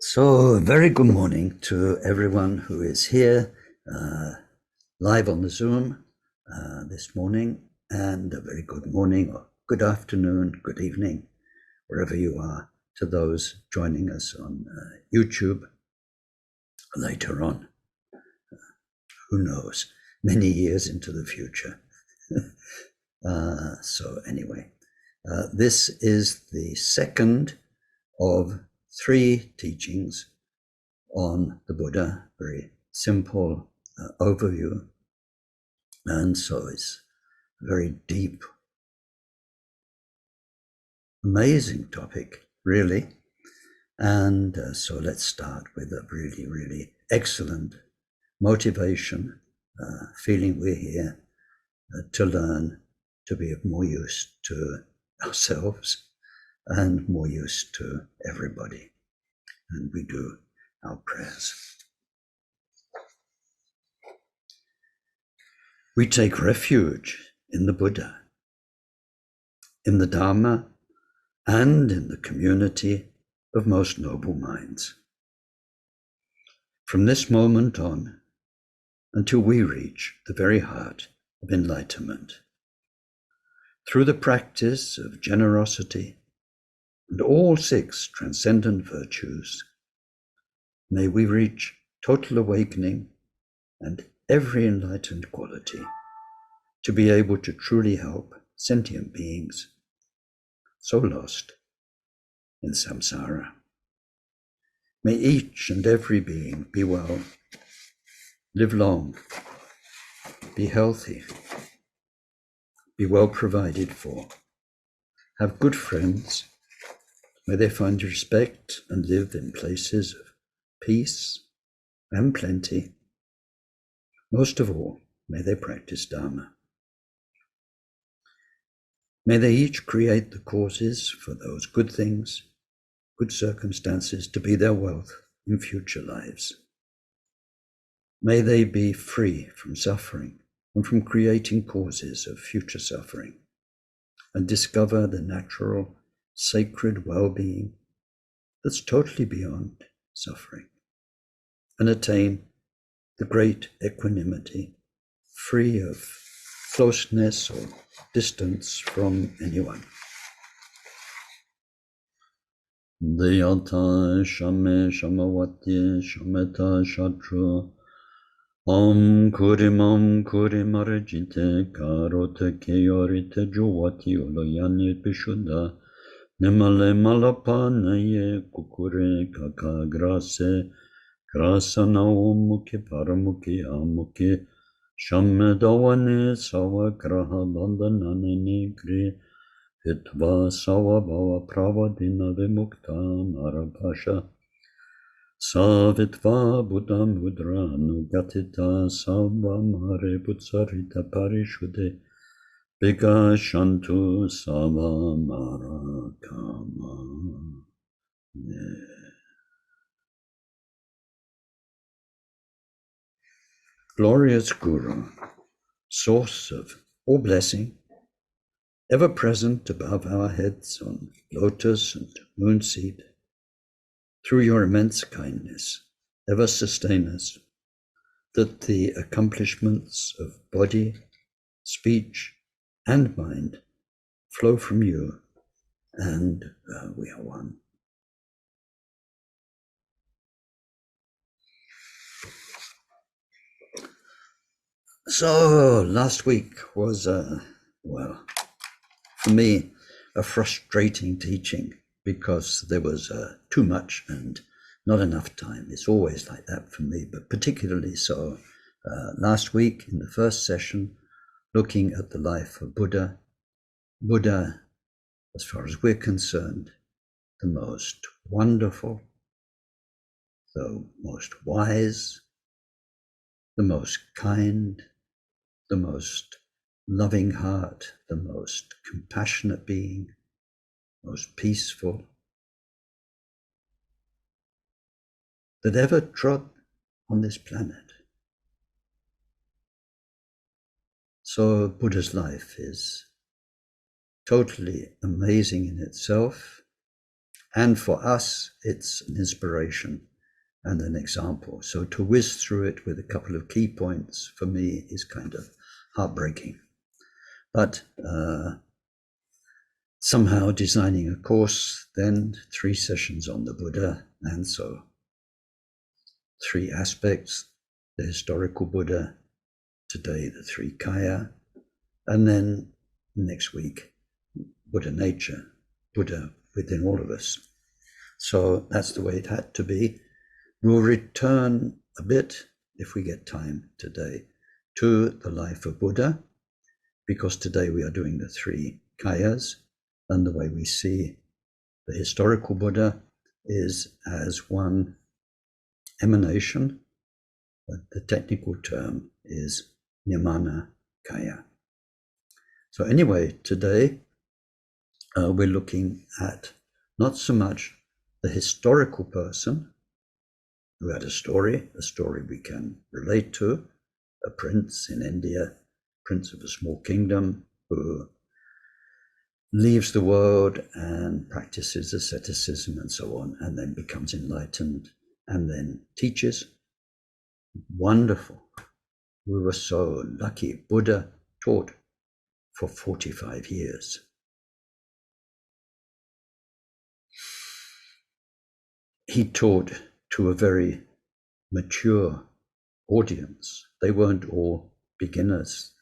So, very good morning to everyone who is here live on the Zoom this morning, and a very good morning or good afternoon, good evening, wherever you are, to those joining us on YouTube later on. Who knows, many years into the future. So anyway, this is the second of 3 teachings on the Buddha, very simple overview, and so it's a very deep, amazing topic, really. And so let's start with a really, really excellent motivation, feeling we're here to learn, to be of more use to ourselves and more use to everybody. And we do our prayers. We take refuge in the Buddha, in the Dharma, and in the community of most noble minds. From this moment on, until we reach the very heart of enlightenment, through the practice of generosity and all 6 transcendent virtues, may we reach total awakening and every enlightened quality to be able to truly help sentient beings so lost in samsara. May each and every being be well, live long, be healthy, be well provided for, have good friends. May they find respect and live in places of peace and plenty. Most of all, may they practice Dharma. May they each create the causes for those good things, good circumstances to be their wealth in future lives. May they be free from suffering and from creating causes of future suffering, and discover the natural, sacred well-being that's totally beyond suffering, and attain the great equanimity, free of closeness or distance from anyone. Dhyata shame shamavati shameta shatra Om kurimarjite karote keyorite juwati uloyani pishuddha Nimale malapanaye kukure kakagrase Grasana mukhi paramukhi amukhi Shammedavane sawa graha bandhanane nigri Hitva sawa bhava pravadina vimukta marabhasha Savitva buddha mudra nugatita savamare butsarita parishuddhe Bhiga shantu savamara kama. Glorious Guru, source of all blessing, ever present above our heads on lotus and moonseed, through your immense kindness, ever sustain us, that the accomplishments of body, speech, and mind flow from you, and we are one. So last week was, well, for me, a frustrating teaching, because there was too much and not enough time. It's always like that for me, but particularly so last week in the first session, looking at the life of Buddha. Buddha, as far as we're concerned, the most wonderful, the most wise, the most kind, the most loving heart, the most compassionate being, most peaceful, that ever trod on this planet. So Buddha's life is totally amazing in itself, And for us, it's an inspiration and an example. So to whiz through it with a couple of key points for me is kind of heartbreaking. But somehow designing a course, then 3 sessions on the Buddha, and so 3 aspects, the historical Buddha, today the 3 kaya, and then next week, Buddha nature, Buddha within all of us. So that's the way it had to be. We'll return a bit, if we get time today, to the life of Buddha, because today we are doing the 3 kayas, and the way we see the historical Buddha is as one emanation. The technical term is niranakaya. So anyway, today we're looking at not so much the historical person who had a story we can relate to, a prince in India, prince of a small kingdom who leaves the world and practices asceticism and so on, and then becomes enlightened and then teaches. Wonderful. We were so lucky. Buddha taught for 45 years. He taught to a very mature audience. They weren't all beginners.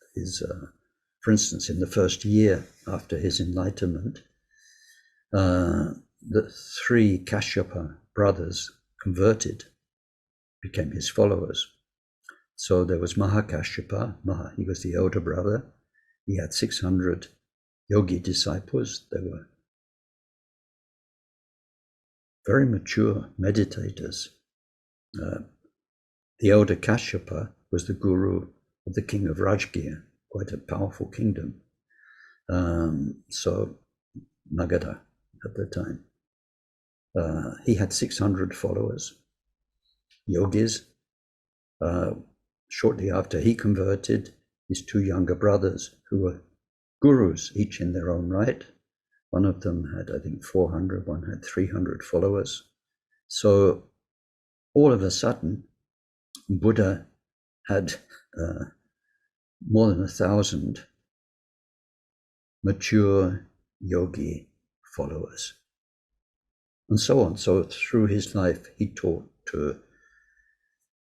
For instance, in the first year after his enlightenment, the 3 Kashyapa brothers converted, became his followers. So there was Mahakashyapa, he was the elder brother. He had 600 yogi disciples. They were very mature meditators. The elder Kashyapa was the guru of the king of Rajgir, quite a powerful kingdom. So Magadha at the time. He had 600 followers, yogis. Shortly after he converted, his 2 younger brothers, who were gurus, each in their own right. One of them had, I think, 400, one had 300 followers. So all of a sudden, Buddha had more than 1,000 mature yogi followers, and so on. So through his life, he taught to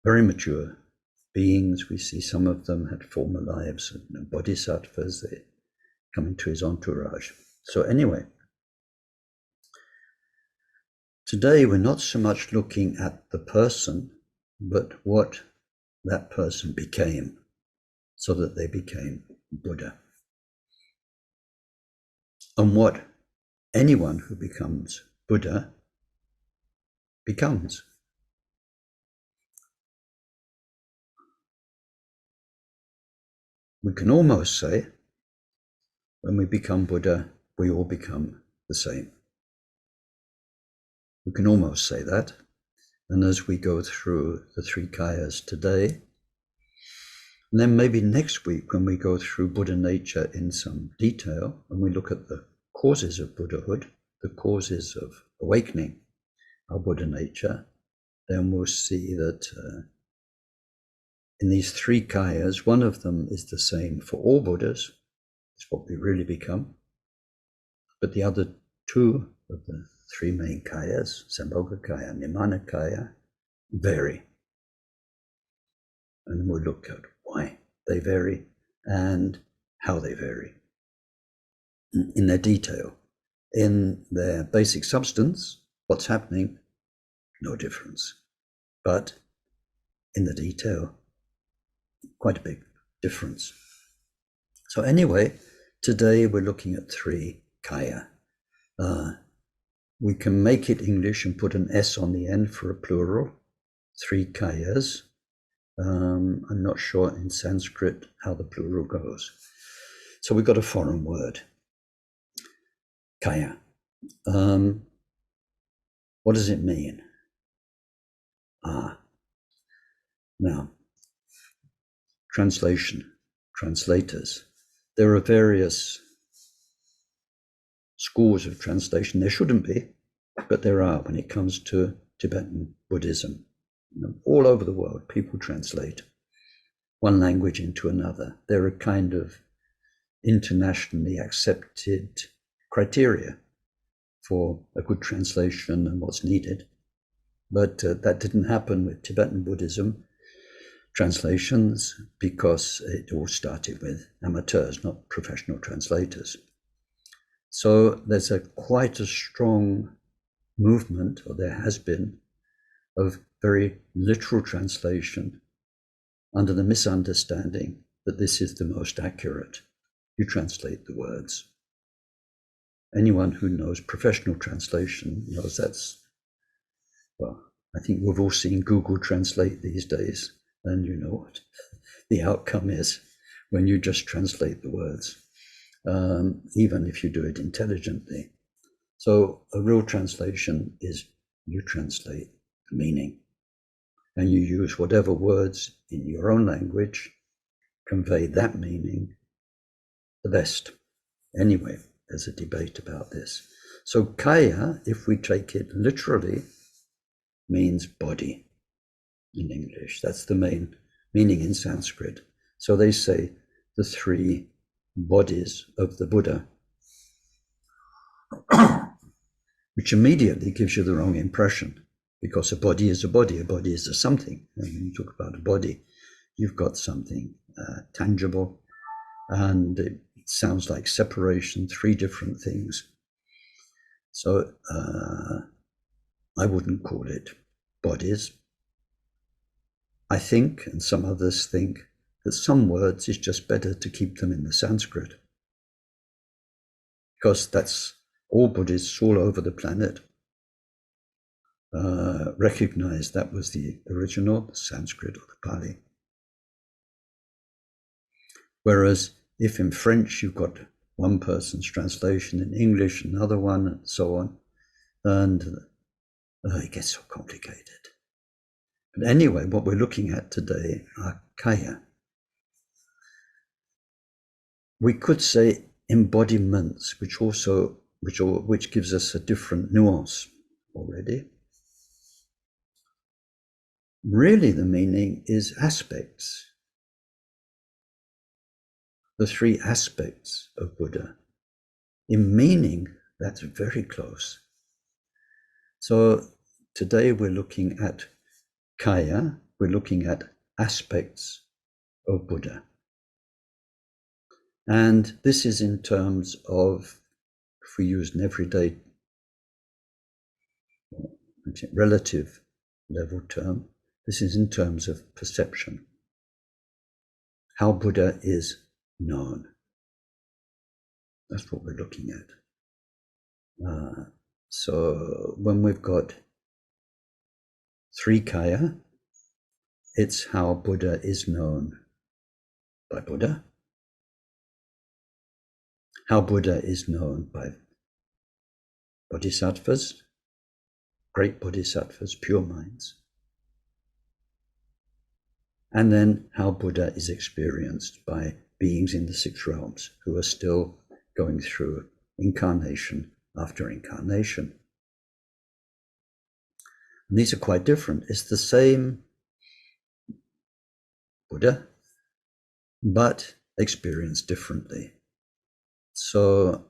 very mature beings. We see some of them had former lives, bodhisattvas, they come into his entourage. So anyway, today we're not so much looking at the person, but what that person became, so that they became Buddha. And what anyone who becomes Buddha becomes. We can almost say, when we become Buddha, we all become the same. We can almost say that. And as we go through the 3 kayas today, and then maybe next week when we go through Buddha nature in some detail, and we look at the causes of Buddhahood, the causes of awakening our Buddha nature, then we'll see that in these 3 kayas, one of them is the same for all Buddhas. It's what we really become. But the other 2 of the 3 main kayas, sambhogakaya and niranakaya, vary. And we'll look at why they vary and how they vary in their detail. In their basic substance, what's happening, no difference. But in the detail, quite a big difference. So anyway, today we're looking at 3 kaya. We can make it English and put an S on the end for a plural, 3 kayas. I'm not sure in Sanskrit how the plural goes. So we've got a foreign word, kaya. What does it mean? Now, translation, translators. There are various schools of translation. There shouldn't be. but there are when it comes to Tibetan Buddhism. All over the world, people translate one language into another. There are kind of internationally accepted criteria for a good translation and what's needed. But that didn't happen with Tibetan Buddhism translations because it all started with amateurs, not professional translators. So there's quite a strong movement, or there has been, of very literal translation under the misunderstanding that this is the most accurate. You translate the words. Anyone who knows professional translation knows that's, well, I think we've all seen Google Translate these days, and you know what the outcome is when you just translate the words, even if you do it intelligently. So a real translation is you translate the meaning, and you use whatever words in your own language convey that meaning the best. Anyway, there's a debate about this. So kaya, if we take it literally, means body in English. That's the main meaning in Sanskrit. So they say the three bodies of the Buddha, which immediately gives you the wrong impression, because a body is a body is a something. And when you talk about a body, you've got something tangible, and it sounds like separation, three different things. So I wouldn't call it bodies. I think, and some others think, that some words is just better to keep them in the Sanskrit, because that's all Buddhists all over the planet recognize that was the original, the Sanskrit or the Pali. Whereas if in French you've got one person's translation, in English another one, and so on, and it gets so complicated. But anyway, what we're looking at today are kaya. We could say embodiments, which gives us a different nuance already. Really, the meaning is aspects. The three aspects of Buddha. In meaning, that's very close. So today we're looking at kaya, we're looking at aspects of Buddha. And this is in terms of, if we use an everyday relative level term, this is in terms of perception. How Buddha is known. That's what we're looking at. So when we've got three kaya, it's how Buddha is known by Buddha, how Buddha is known by bodhisattvas, great bodhisattvas, pure minds, and then how Buddha is experienced by beings in the six realms who are still going through incarnation after incarnation. And these are quite different. It's the same Buddha, but experienced differently. So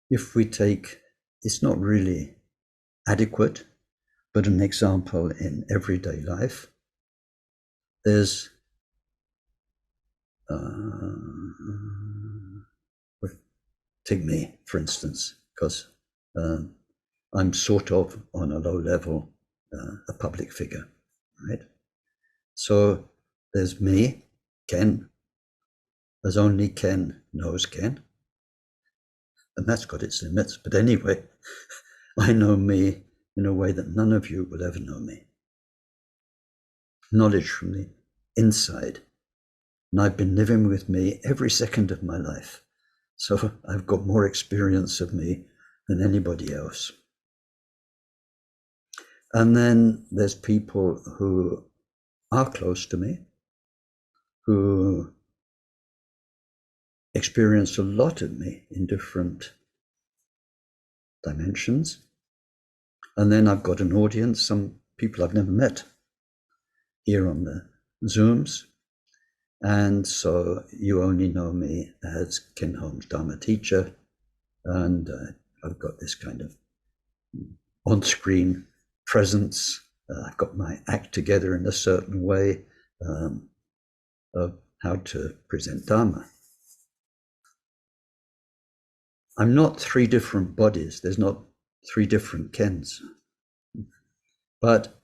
if we take, it's not really adequate, but an example in everyday life, there's take me, for instance, because I'm sort of on a low level, a public figure, right? So there's me, Ken, as only Ken knows Ken, and that's got its limits. But anyway, I know me in a way that none of you will ever know me. Knowledge from the inside. And I've been living with me every second of my life. So I've got more experience of me than anybody else. And then there's people who are close to me, who experience a lot of me in different dimensions. And then I've got an audience, some people I've never met here on the Zooms. And so you only know me as Ken Holmes Dharma teacher. And I've got this kind of on-screen presence. I've got my act together in a certain way of how to present Dharma. I'm not three different bodies. There's not three different Kens. But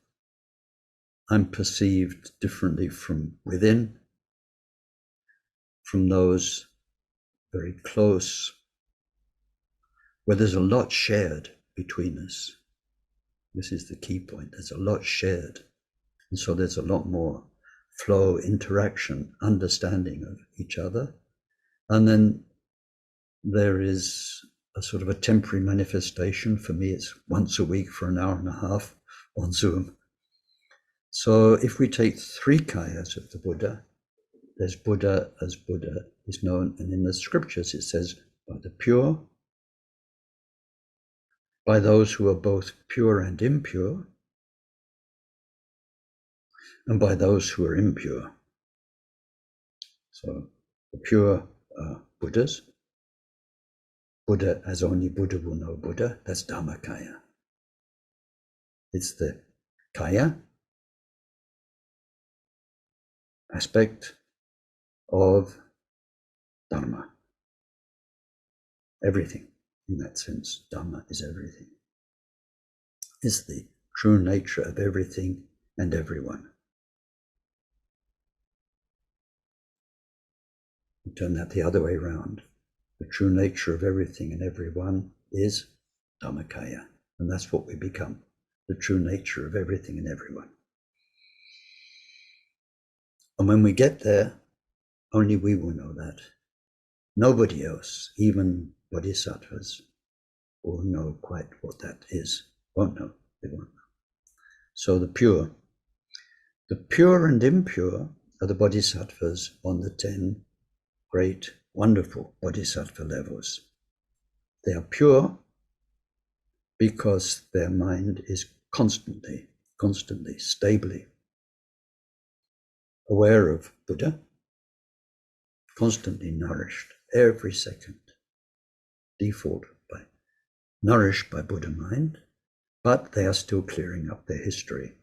I'm perceived differently from within, from those very close, where there's a lot shared between us. This is the key point. There's a lot shared. And so there's a lot more flow, interaction, understanding of each other. And then there is a sort of a temporary manifestation. For me, it's once a week for an hour and a half on Zoom. So if we take three kayas of the Buddha, there's Buddha as Buddha is known. And in the scriptures, it says, by the pure, by those who are both pure and impure, and by those who are impure. So the pure are Buddhas. Buddha, as only Buddha will know Buddha, that's dharmakaya. It's the kaya aspect of dharma. Everything, in that sense, dharma is everything. It's the true nature of everything and everyone. We turn that the other way around. The true nature of everything and everyone is dharmakaya, and that's what we become, the true nature of everything and everyone. And when we get there, only we will know that. Nobody else, even bodhisattvas, will know quite what that is. Won't know, they won't know. So the pure and impure are the bodhisattvas on the 10 great, wonderful bodhisattva levels. They are pure because their mind is constantly, stably aware of Buddha, constantly nourished every second, nourished by Buddha mind, but they are still clearing up their history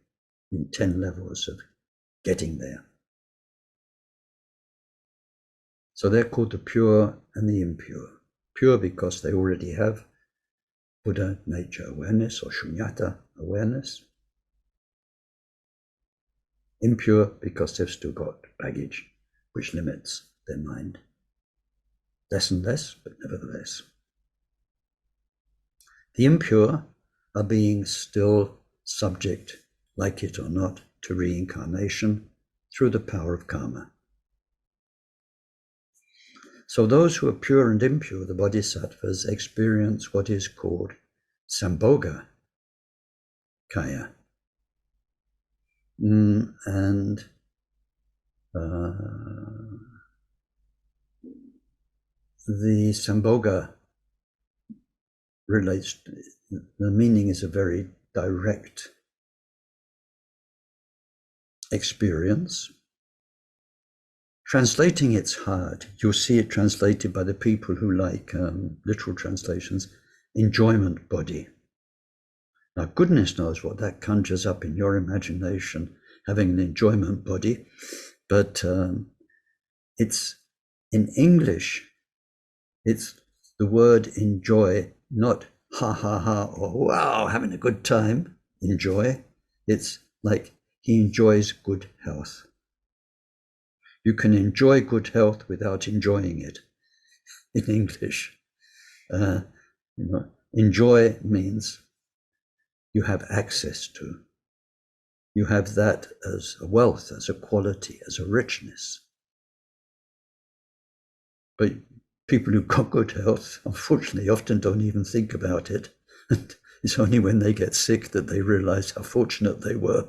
in 10 levels of getting there. So they're called the pure and the impure. Pure because they already have Buddha nature awareness or shunyata awareness. Impure because they've still got baggage which limits their mind. Less and less, but nevertheless. The impure are being still subject, like it or not, to reincarnation through the power of karma. So those who are pure and impure, the bodhisattvas, experience what is called sambhogakaya. And the sambhoga relates, the meaning is a very direct experience. Translating it's hard. You'll see it translated by the people who like literal translations, enjoyment body. Now, goodness knows what that conjures up in your imagination, having an enjoyment body, but it's in English, it's the word enjoy, not ha ha ha or wow, having a good time, enjoy. It's like he enjoys good health. You can enjoy good health without enjoying it in English. Enjoy means you have access to. You have that as a wealth, as a quality, as a richness. But people who've got good health, unfortunately, often don't even think about it. It's only when they get sick that they realize how fortunate they were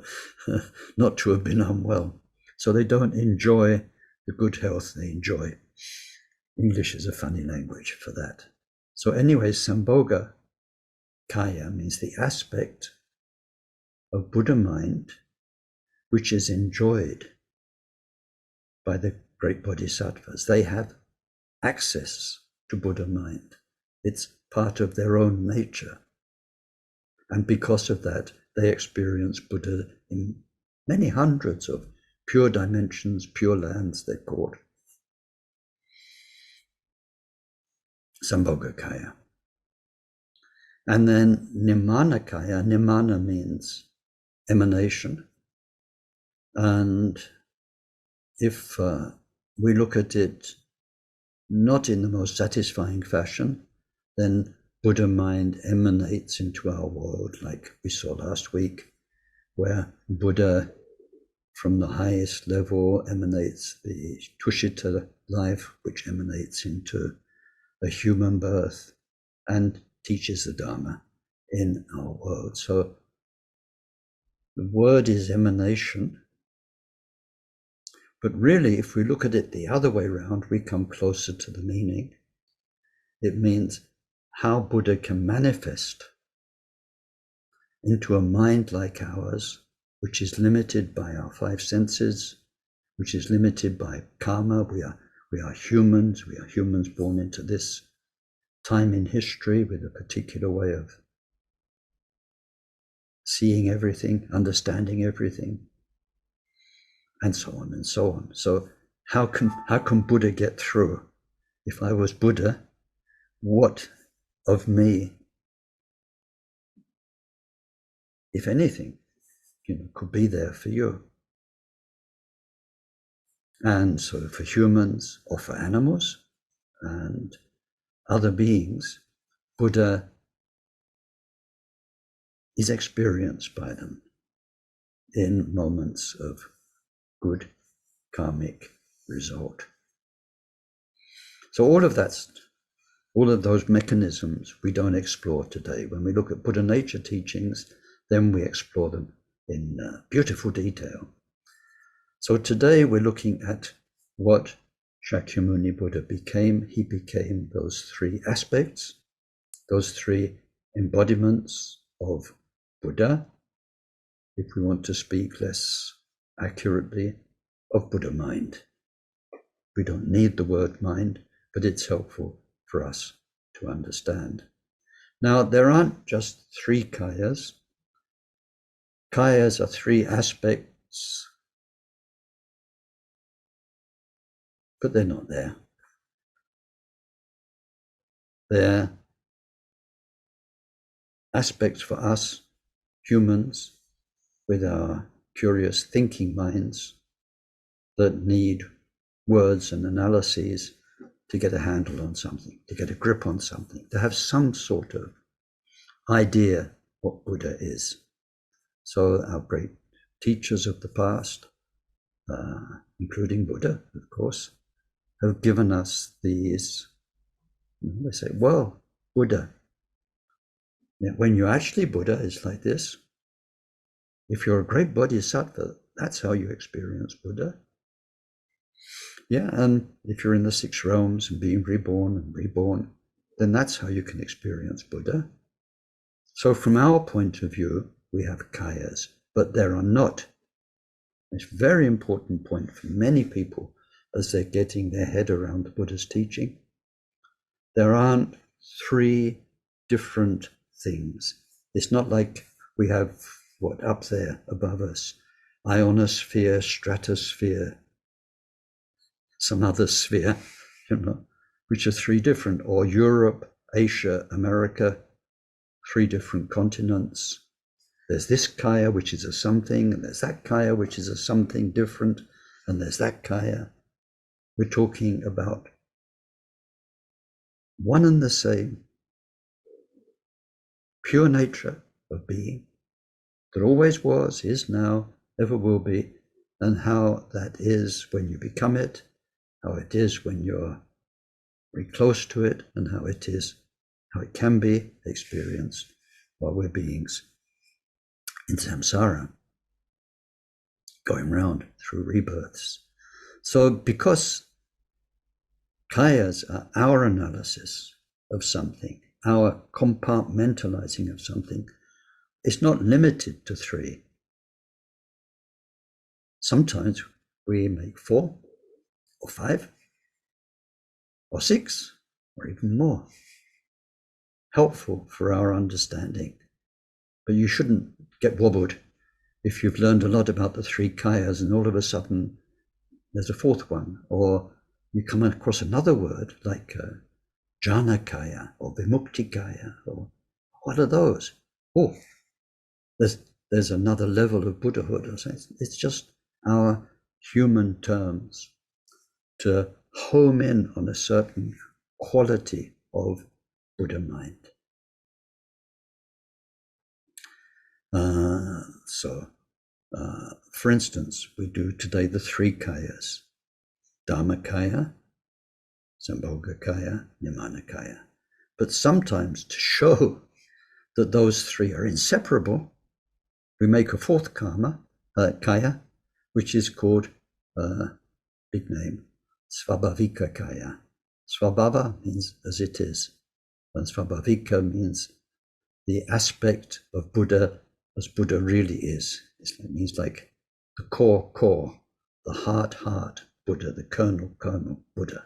not to have been unwell. So they don't enjoy the good health they enjoy. English is a funny language for that. So anyway, sambhoga kaya means the aspect of Buddha mind which is enjoyed by the great bodhisattvas. They have access to Buddha mind. It's part of their own nature. And because of that, they experience Buddha in many hundreds of pure dimensions, pure lands, they're called. Sambhogakaya. And then niranakaya, nimana means emanation. And if we look at it not in the most satisfying fashion, then Buddha mind emanates into our world, like we saw last week, where Buddha from the highest level emanates the Tushita life, which emanates into a human birth and teaches the Dharma in our world. So the word is emanation, but really, if we look at it the other way around, we come closer to the meaning. It means how Buddha can manifest into a mind like ours, which is limited by our five senses, which is limited by karma. We are humans. We are humans born into this time in history with a particular way of seeing everything, understanding everything, and so on and so on. So how can Buddha get through? If I was Buddha, what of me, if anything, could be there for you? And so for humans or for animals and other beings, Buddha is experienced by them in moments of good karmic result. So all of those mechanisms we don't explore today. When we look at Buddha nature teachings, then we explore them in beautiful detail. So today we're looking at what Shakyamuni Buddha became. He became those three aspects, those three embodiments of Buddha, if we want to speak less accurately, of Buddha mind. We don't need the word mind, but it's helpful for us to understand. Now, there aren't just three kayas. Kayas are three aspects, but they're not there. They're aspects for us, humans, with our curious thinking minds that need words and analyses to get a handle on something, to get a grip on something, to have some sort of idea what Buddha is. So our great teachers of the past, including Buddha, of course, have given us these, they say, well, Buddha. When you're actually Buddha, it's like this. If you're a great bodhisattva, that's how you experience Buddha. Yeah, and if you're in the six realms and being reborn and reborn, then that's how you can experience Buddha. So from our point of view, we have kayas, but there are not. It's a very important point for many people as they're getting their head around the Buddha's teaching. There aren't three different things. It's not like we have up there above us, ionosphere, stratosphere, some other sphere, which are three different, or Europe, Asia, America, three different continents. There's this kaya, which is a something, and there's that kaya, which is a something different, and there's that kaya. We're talking about one and the same pure nature of being that always was, is now, ever will be, and how that is when you become it, how it is when you're very close to it, and how it can be experienced while we're beings in samsara, going round through rebirths. So because kayas are our analysis of something, our compartmentalizing of something is not limited to 3. Sometimes we make 4 or 5 or 6 or even more, helpful for our understanding. But you shouldn't get wobbled if you've learned a lot about the 3 kayas and all of a sudden there's a 4th one, or you come across another word like dharmakaya or vimuktikaya, or what are those? Oh, there's another level of Buddhahood. It's just our human terms to home in on a certain quality of Buddha mind. For instance, we do today the 3 kayas: dharmakaya, sambhogakaya, niranakaya. But sometimes, to show that those 3 are inseparable, we make a 4th kaya, which is called, big name, sambhogakaya. Svabhava means as it is, and sambhogakaya means the aspect of Buddha as Buddha really is. It means like the core, the heart Buddha, the kernel Buddha,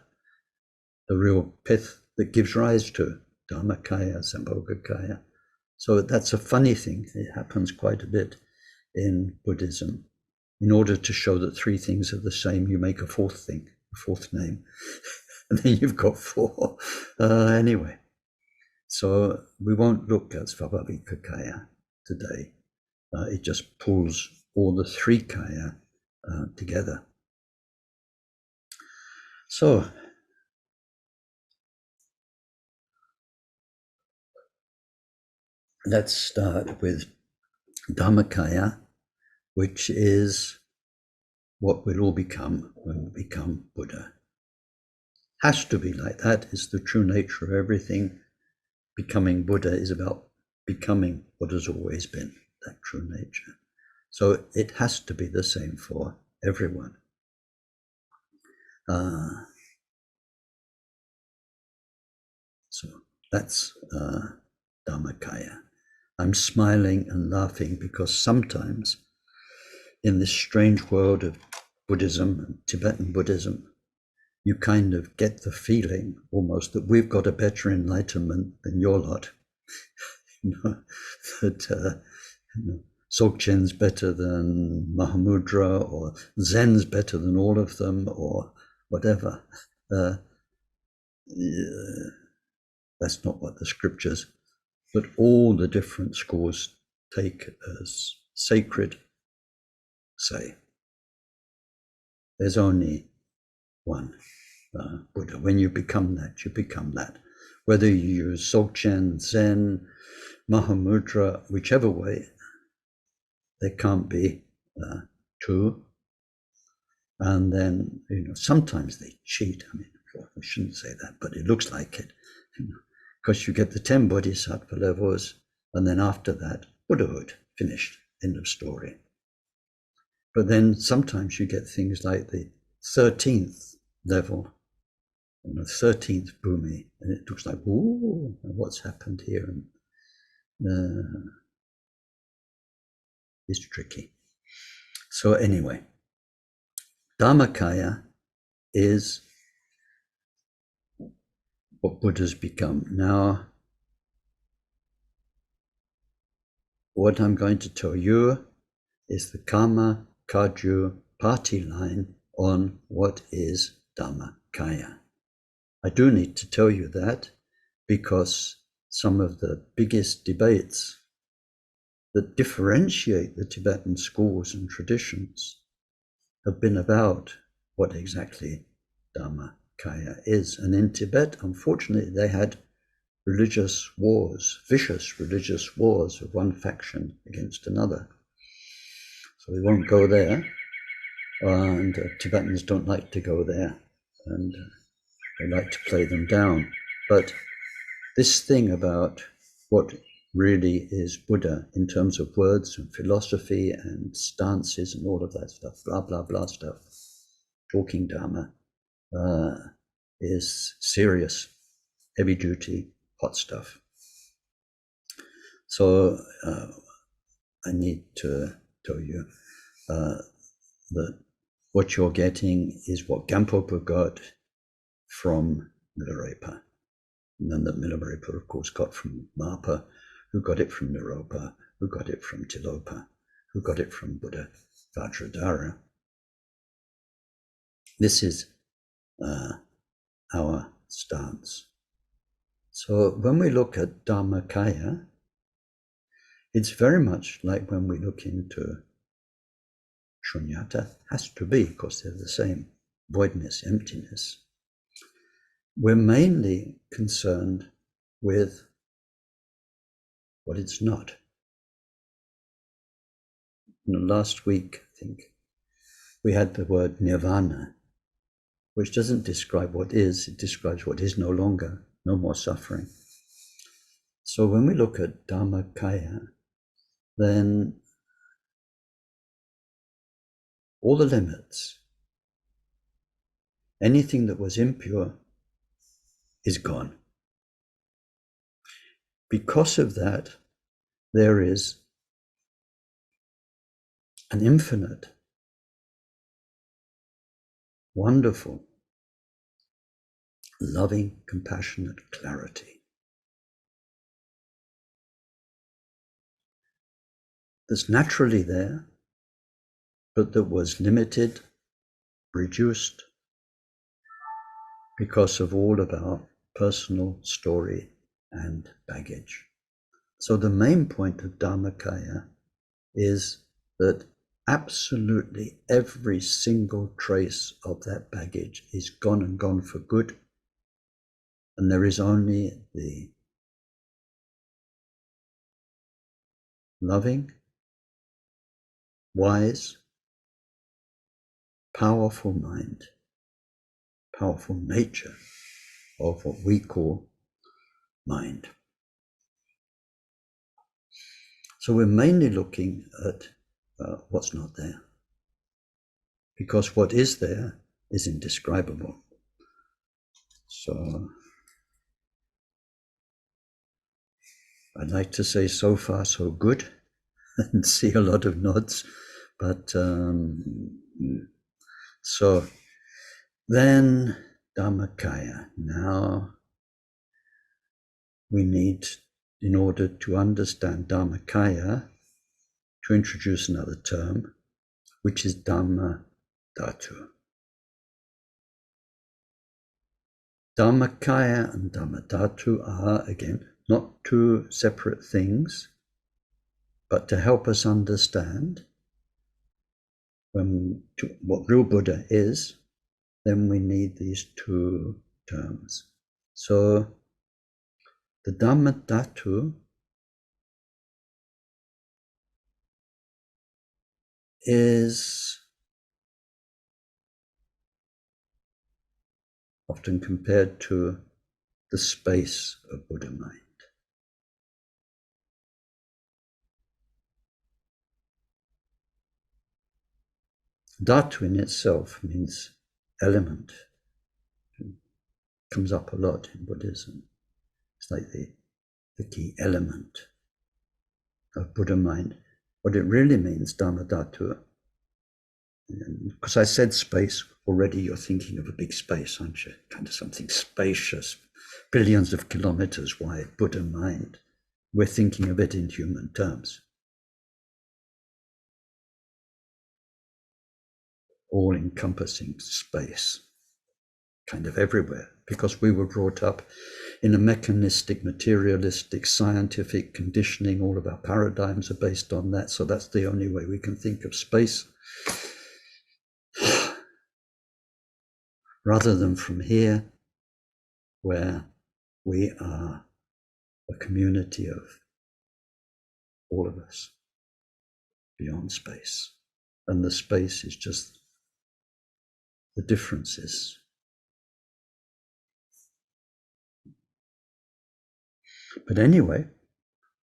the real pith that gives rise to dharmakaya, sambhogakaya. So that's a funny thing. It happens quite a bit in Buddhism. In order to show that 3 things are the same, you make a 4th thing, a 4th name, and then you've got 4. Anyway, so we won't look at sambhogakaya today. It just pulls all the 3 kaya together. So let's start with dharmakaya, which is what we'll all become when we become Buddha. Has to be like that. Is the true nature of everything. Becoming Buddha is about becoming what has always been, that true nature. So it has to be the same for everyone. So that's dharmakaya. I'm smiling and laughing because sometimes in this strange world of Buddhism and Tibetan Buddhism, you kind of get the feeling almost that we've got a better enlightenment than your lot. That Dzogchen's better than Mahamudra, or Zen's better than all of them, or whatever. That's not what the scriptures, but all the different schools take as sacred say. There's only one Buddha. When you become that, you become that. Whether you use Dzogchen, Zen, Mahamudra, whichever way, there can't be 2. And then, sometimes they cheat. I mean, I shouldn't say that, but it looks like it. Because you get the 10 bodhisattva levels, and then after that, Buddhahood, finished, end of story. But then sometimes you get things like the 13th level, the 13th bhumi, and it looks like, ooh, what's happened here? And it's tricky. So anyway, dharmakaya is what Buddha's become. Now, what I'm going to tell you is the karma kaju party line on what is dharmakaya. I do need to tell you that because some of the biggest debates that differentiate the Tibetan schools and traditions have been about what exactly dharmakaya is. And in Tibet, unfortunately, they had religious wars, vicious religious wars of one faction against another. So we won't go there, and Tibetans don't like to go there, and they like to play them down. But this thing about what really is Buddha in terms of words and philosophy and stances and all of that stuff, blah, blah, blah stuff, talking Dharma, is serious, heavy duty, hot stuff. So I need to tell you that what you're getting is what Gampopa got from Milarepa. And then that Milarepa, of course, got from Mapa, who got it from Naropa, who got it from Tilopa, who got it from Buddha Vajradhara. This is our stance. So when we look at dharmakaya, it's very much like when we look into shunyata, has to be, because they're the same, voidness, emptiness. We're mainly concerned with what it's not. Last week, I think, we had the word nirvana, which doesn't describe what is, it describes what is no longer, no more suffering. So when we look at dharmakaya, then all the limits, anything that was impure is gone. Because of that, there is an infinite, wonderful, loving, compassionate clarity that's naturally there, but that was limited, reduced, because of all of our personal story and baggage. So the main point of dharmakaya is that absolutely every single trace of that baggage is gone and gone for good, and there is only the loving, wise, powerful mind, powerful nature of what we call mind. So we're mainly looking at what's not there, because what is there is indescribable. So I'd like to say so far so good and see a lot of nods, but so then dharmakaya. Now we need, in order to understand dharmakaya, to introduce another term, which is dhamma dhatu. Dharmakaya and dhamma dhatu are, again, not two separate things, but to help us understand what real Buddha is, then we need these two terms. So the dhamma dhatu is often compared to the space of Buddha mind. Dhatu in itself means element. It comes up a lot in Buddhism. It's like the key element of Buddha mind. What it really means, dhamma dhatu, because I said space, already you're thinking of a big space, aren't you? Kind of something spacious, billions of kilometers wide, Buddha mind. We're thinking of it in human terms. All-encompassing space, kind of everywhere, because we were brought up in a mechanistic, materialistic, scientific conditioning. All of our paradigms are based on that, so that's the only way we can think of space. Rather than from here, where we are a community of all of us beyond space. And the space is just the differences. But anyway,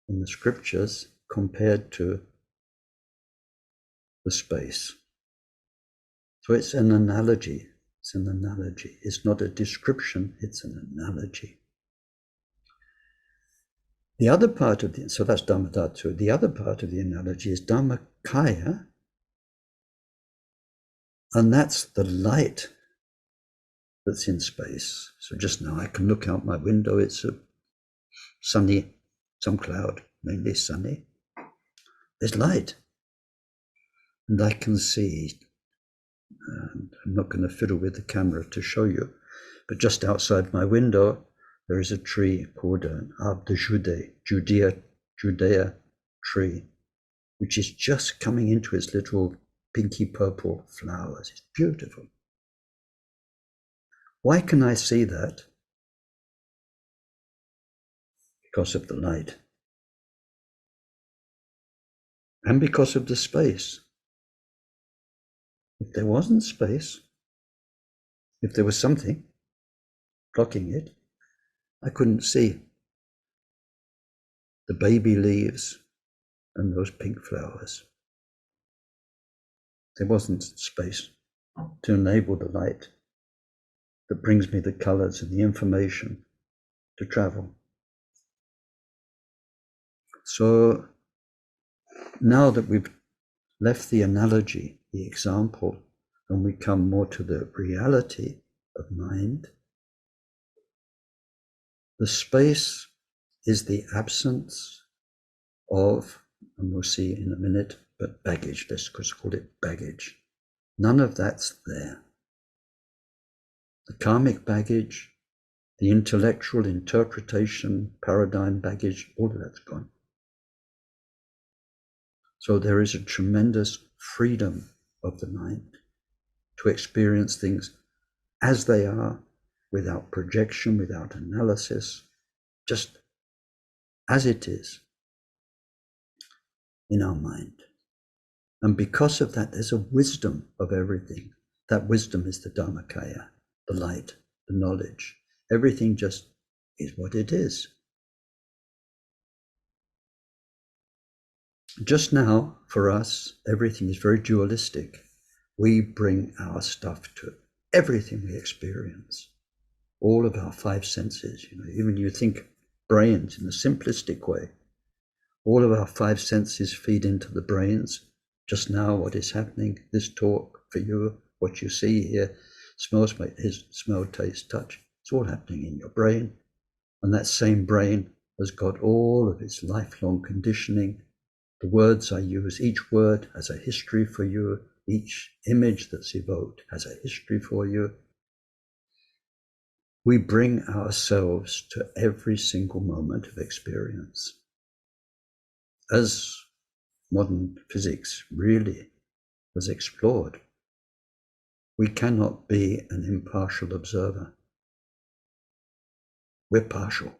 in the scriptures, compared to the space. So it's an analogy. It's an analogy. It's not a description, it's an analogy. The other part of the, so that's dharmadhatu. The other part of the analogy is dharmakaya, and that's the light that's in space. So just now I can look out my window, it's a sunny, some cloud, mainly sunny. There's light, and I can see, and I'm not going to fiddle with the camera to show you, but just outside my window, there is a tree called an arbre de Judea tree, which is just coming into its little pinky purple flowers. It's beautiful. Why can I see that? Because of the light. And because of the space. If there wasn't space, if there was something blocking it, I couldn't see the baby leaves and those pink flowers. There wasn't space to enable the light that brings me the colors and the information to travel. So now that we've left the analogy, the example, and we come more to the reality of mind, the space is the absence of, and we'll see in a minute, but baggage, let's just call it baggage. None of that's there. The karmic baggage, the intellectual interpretation, paradigm baggage, all of that's gone. So there is a tremendous freedom of the mind to experience things as they are, without projection, without analysis, just as it is in our mind. And because of that, there's a wisdom of everything. That wisdom is the dharmakaya, the light, the knowledge. Everything just is what it is. Just now, for us, everything is very dualistic. We bring our stuff to everything we experience, all of our five senses. Even you think brains in a simplistic way, all of our five senses feed into the brains. Just now, what is happening, this talk for you, what you see here, smell, taste, touch, it's all happening in your brain. And that same brain has got all of its lifelong conditioning. The words I use, each word has a history for you. Each image that's evoked has a history for you. We bring ourselves to every single moment of experience. As modern physics really has explored, we cannot be an impartial observer. We're partial,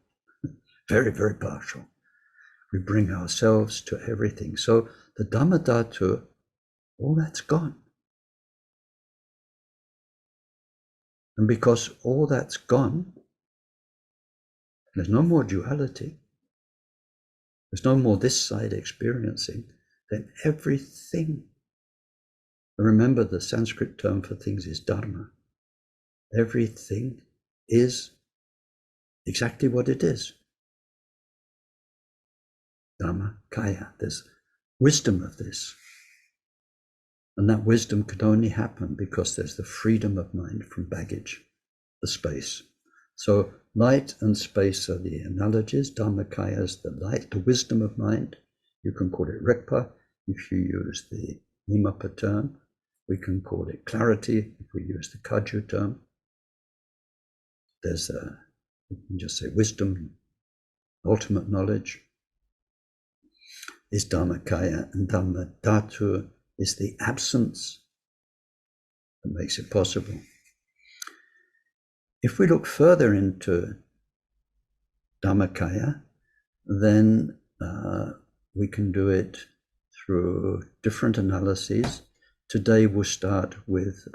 very, very partial. We bring ourselves to everything. So the dharmadhatu, all that's gone. And because all that's gone, there's no more duality. There's no more this side experiencing. Then everything, remember the Sanskrit term for things is dharma. Everything is exactly what it is. Dharmakaya, there's wisdom of this. And that wisdom can only happen because there's the freedom of mind from baggage, the space. So light and space are the analogies. Dharmakaya is the light, the wisdom of mind. You can call it rikpa if you use the Nimapa term. We can call it clarity if we use the Kaju term. There's you can just say wisdom, ultimate knowledge is dharmakaya, and dharmadhatu is the absence that makes it possible. If we look further into dharmakaya, then we can do it through different analyses. Today we'll start with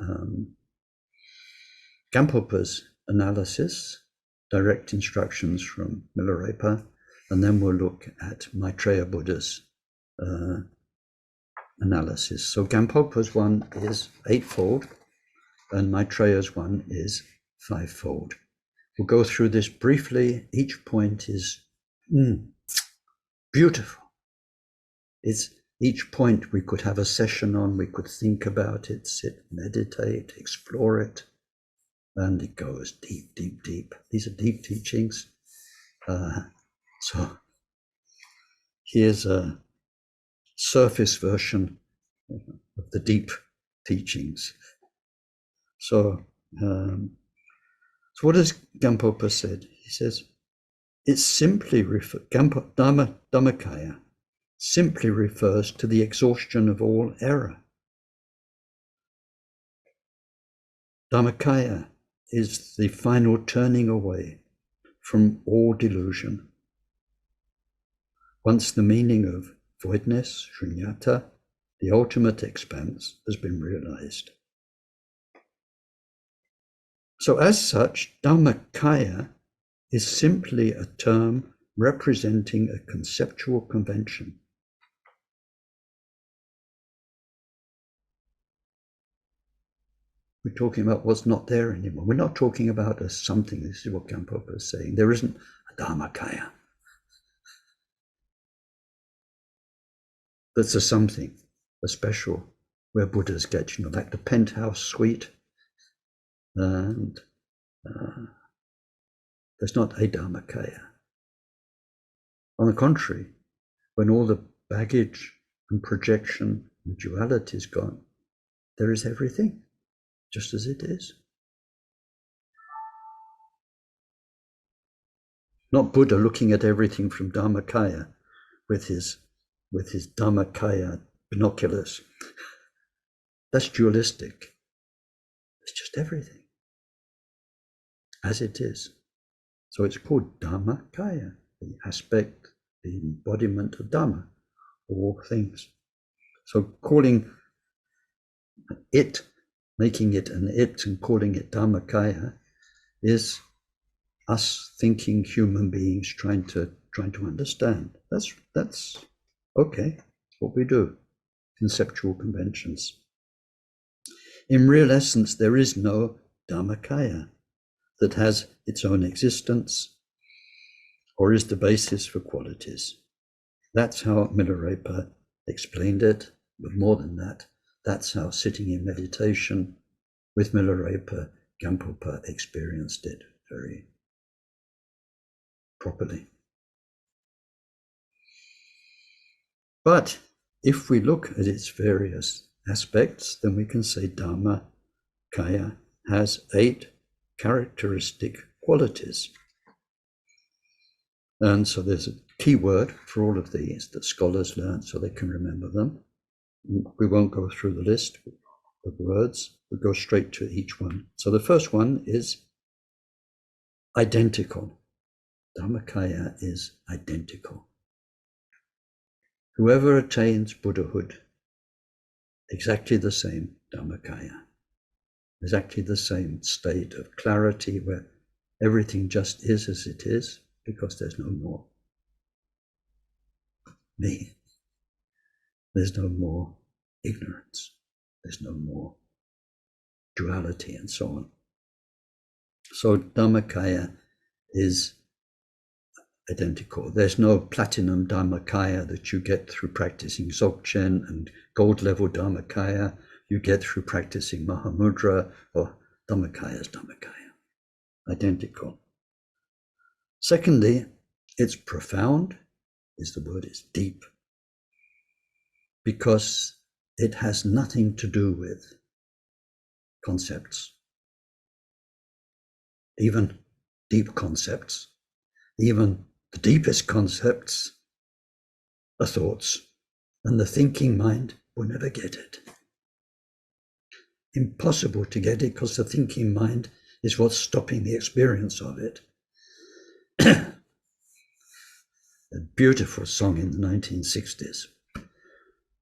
Gampopa's analysis, direct instructions from Milarepa, and then we'll look at Maitreya Buddha's analysis. So Gampopa's one is eightfold, and Maitreya's one is fivefold. We'll go through this briefly. Each point is beautiful. It's each point we could have a session on, we could think about it, sit, meditate, explore it, and it goes deep, deep, deep. These are deep teachings. So here's a surface version of the deep teachings. So what does Gampopa said? He says, it simply dharmakaya simply refers to the exhaustion of all error. Dharmakaya is the final turning away from all delusion. Once the meaning of voidness, shunyata, the ultimate expanse, has been realized. So as such, dharmakaya is simply a term representing a conceptual convention. We're talking about what's not there anymore. We're not talking about a something. This is what Gampopa is saying. There isn't a dharmakaya. That's a something, a special, where Buddhas get, like the penthouse suite. And there's not a dharmakaya. On the contrary, when all the baggage and projection and duality is gone, there is everything, just as it is. Not Buddha looking at everything from dharmakaya with his dharmakaya binoculars. That's dualistic. It's just everything as it is. So it's called dharmakaya, the aspect, the embodiment of dharma, all things. So calling it, making it an it and calling it dharmakaya is us thinking human beings trying to understand. That's okay, what we do, conceptual conventions. In real essence, there is no dharmakaya that has its own existence or is the basis for qualities. That's how Milarepa explained it, but more than that, that's how sitting in meditation with Milarepa, Gampopa experienced it very properly. But if we look at its various aspects, then we can say dharmakaya has 8 characteristic qualities. And so there's a key word for all of these that scholars learn so they can remember them. We won't go through the list of words, we'll go straight to each one. So the first one is identical. Dharmakaya is identical. Whoever attains Buddhahood, exactly the same dharmakaya, exactly the same state of clarity where everything just is as it is because there's no more me. There's no more ignorance. There's no more duality and so on. So dharmakaya is identical. There's no platinum dharmakaya that you get through practicing Dzogchen and gold level dharmakaya you get through practicing Mahamudra, or dharmakaya is dharmakaya. Identical. Secondly, it's profound, the word is deep, because it has nothing to do with concepts, even deep concepts. Even the deepest concepts are thoughts, and the thinking mind will never get it. Impossible to get it because the thinking mind is what's stopping the experience of it. A beautiful song in the 1960s.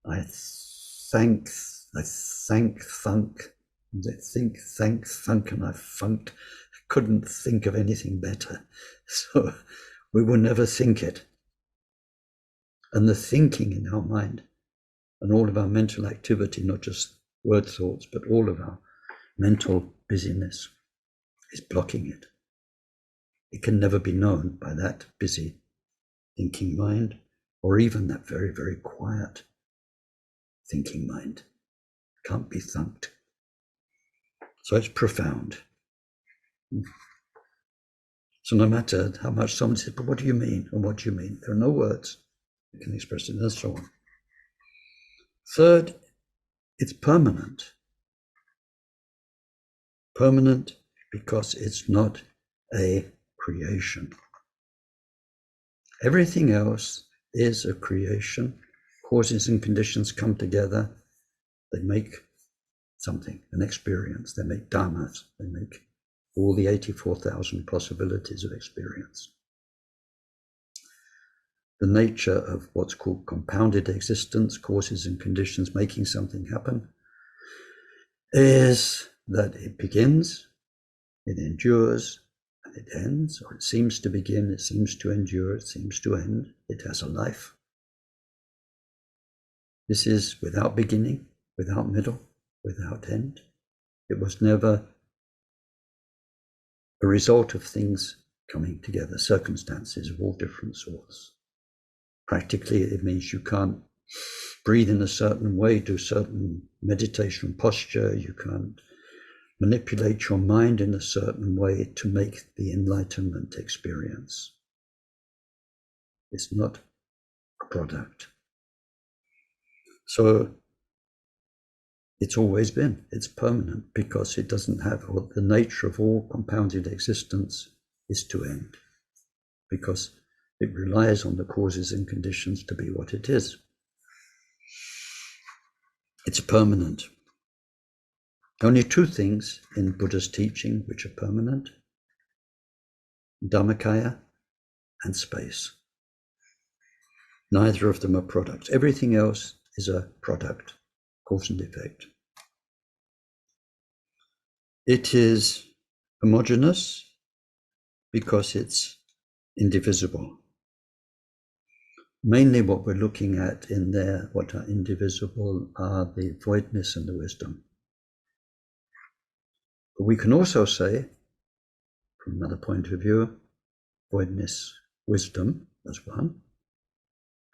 I think, and I funked. Couldn't think of anything better. So we will never think it. And the thinking in our mind and all of our mental activity, not just word thoughts, but all of our mental busyness is blocking it. It can never be known by that busy thinking mind. or even that very, very quiet thinking mind. Can't be thunked. So it's profound. So no matter how much someone says, but what do you mean? And what do you mean? There are no words that can express it, and so on. Third, it's permanent. Permanent because it's not a creation. Everything else is a creation. Causes and conditions come together. They make something, an experience. They make dharmas. They make all the 84,000 possibilities of experience. The nature of what's called compounded existence, causes and conditions making something happen, is that it begins, it endures, and it ends, or it seems to begin, it seems to endure, it seems to end. It has a life. This is without beginning, without middle, without end. It was never a result of things coming together, circumstances of all different sorts. Practically, it means you can't breathe in a certain way, do certain meditation posture, you can't manipulate your mind in a certain way to make the enlightenment experience. It's not a product. So it's always been, it's permanent, because it doesn't have, or the nature of all compounded existence is to end, because it relies on the causes and conditions to be what it is. It's permanent. Only two things in Buddha's teaching which are permanent: dharmakaya and space. Neither of them are products. Everything else is a product, cause and effect. It is homogeneous because it's indivisible. Mainly what we're looking at in there, what are indivisible, are the voidness and the wisdom. But we can also say, from another point of view, voidness, wisdom as one,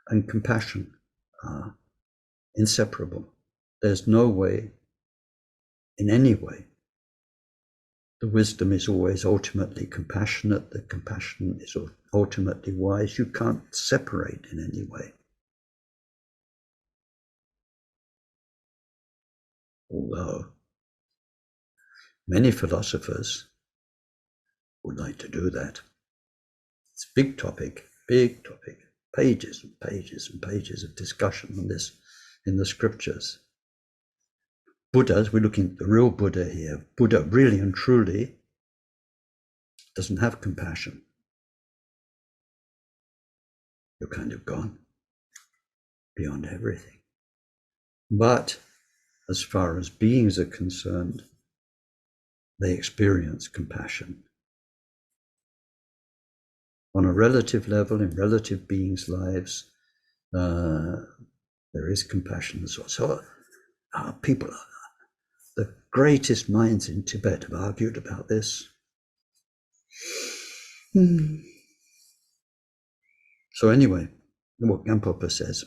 and compassion are inseparable. There's no way, in any way, the wisdom is always ultimately compassionate, the compassion is ultimately wise. You can't separate in any way. Although many philosophers would like to do that. It's a big topic, pages and pages and pages of discussion on this in the scriptures. Buddhas, we're looking at the real Buddha here. Buddha really and truly doesn't have compassion. You're kind of gone beyond everything. But as far as beings are concerned, they experience compassion. On a relative level, in relative beings' lives, there is compassion as well. So people, the greatest minds in Tibet have argued about this. So anyway, what Gampopa says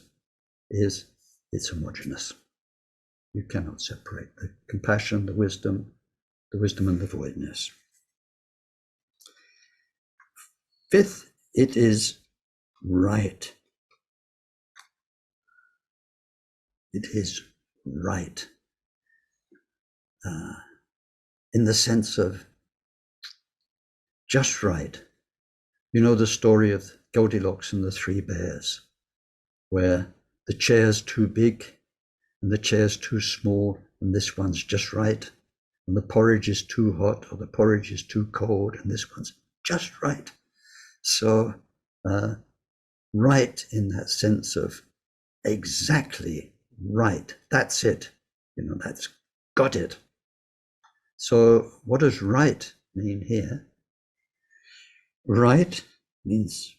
is it's homogeneous. You cannot separate the compassion, the wisdom and the voidness. Fifth, it is right. It is right. In the sense of just right. You know the story of Goldilocks and the Three Bears, where the chair's too big and the chair's too small and this one's just right, and the porridge is too hot or the porridge is too cold and this one's just right. So right in that sense of exactly right. That's it. That's got it. So what does right mean here? Right means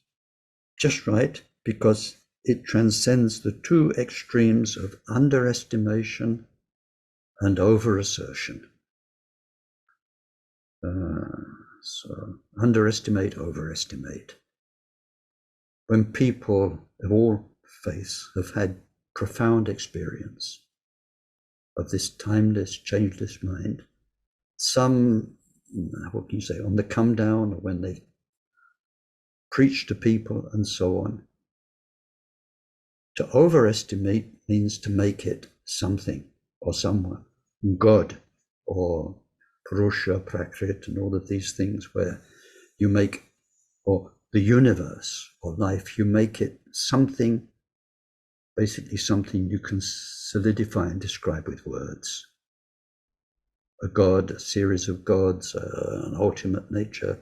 just right because it transcends the two extremes of underestimation and over-assertion. So underestimate, overestimate. When people of all faith have had profound experience of this timeless, changeless mind. Some, what can you say, on the come down, or when they preach to people and so on. To overestimate means to make it something or someone, God or Purusha, Prakrit, and all of these things where you make, or the universe or life, you make it something, basically something you can solidify and describe with words. A God, a series of gods, an ultimate nature,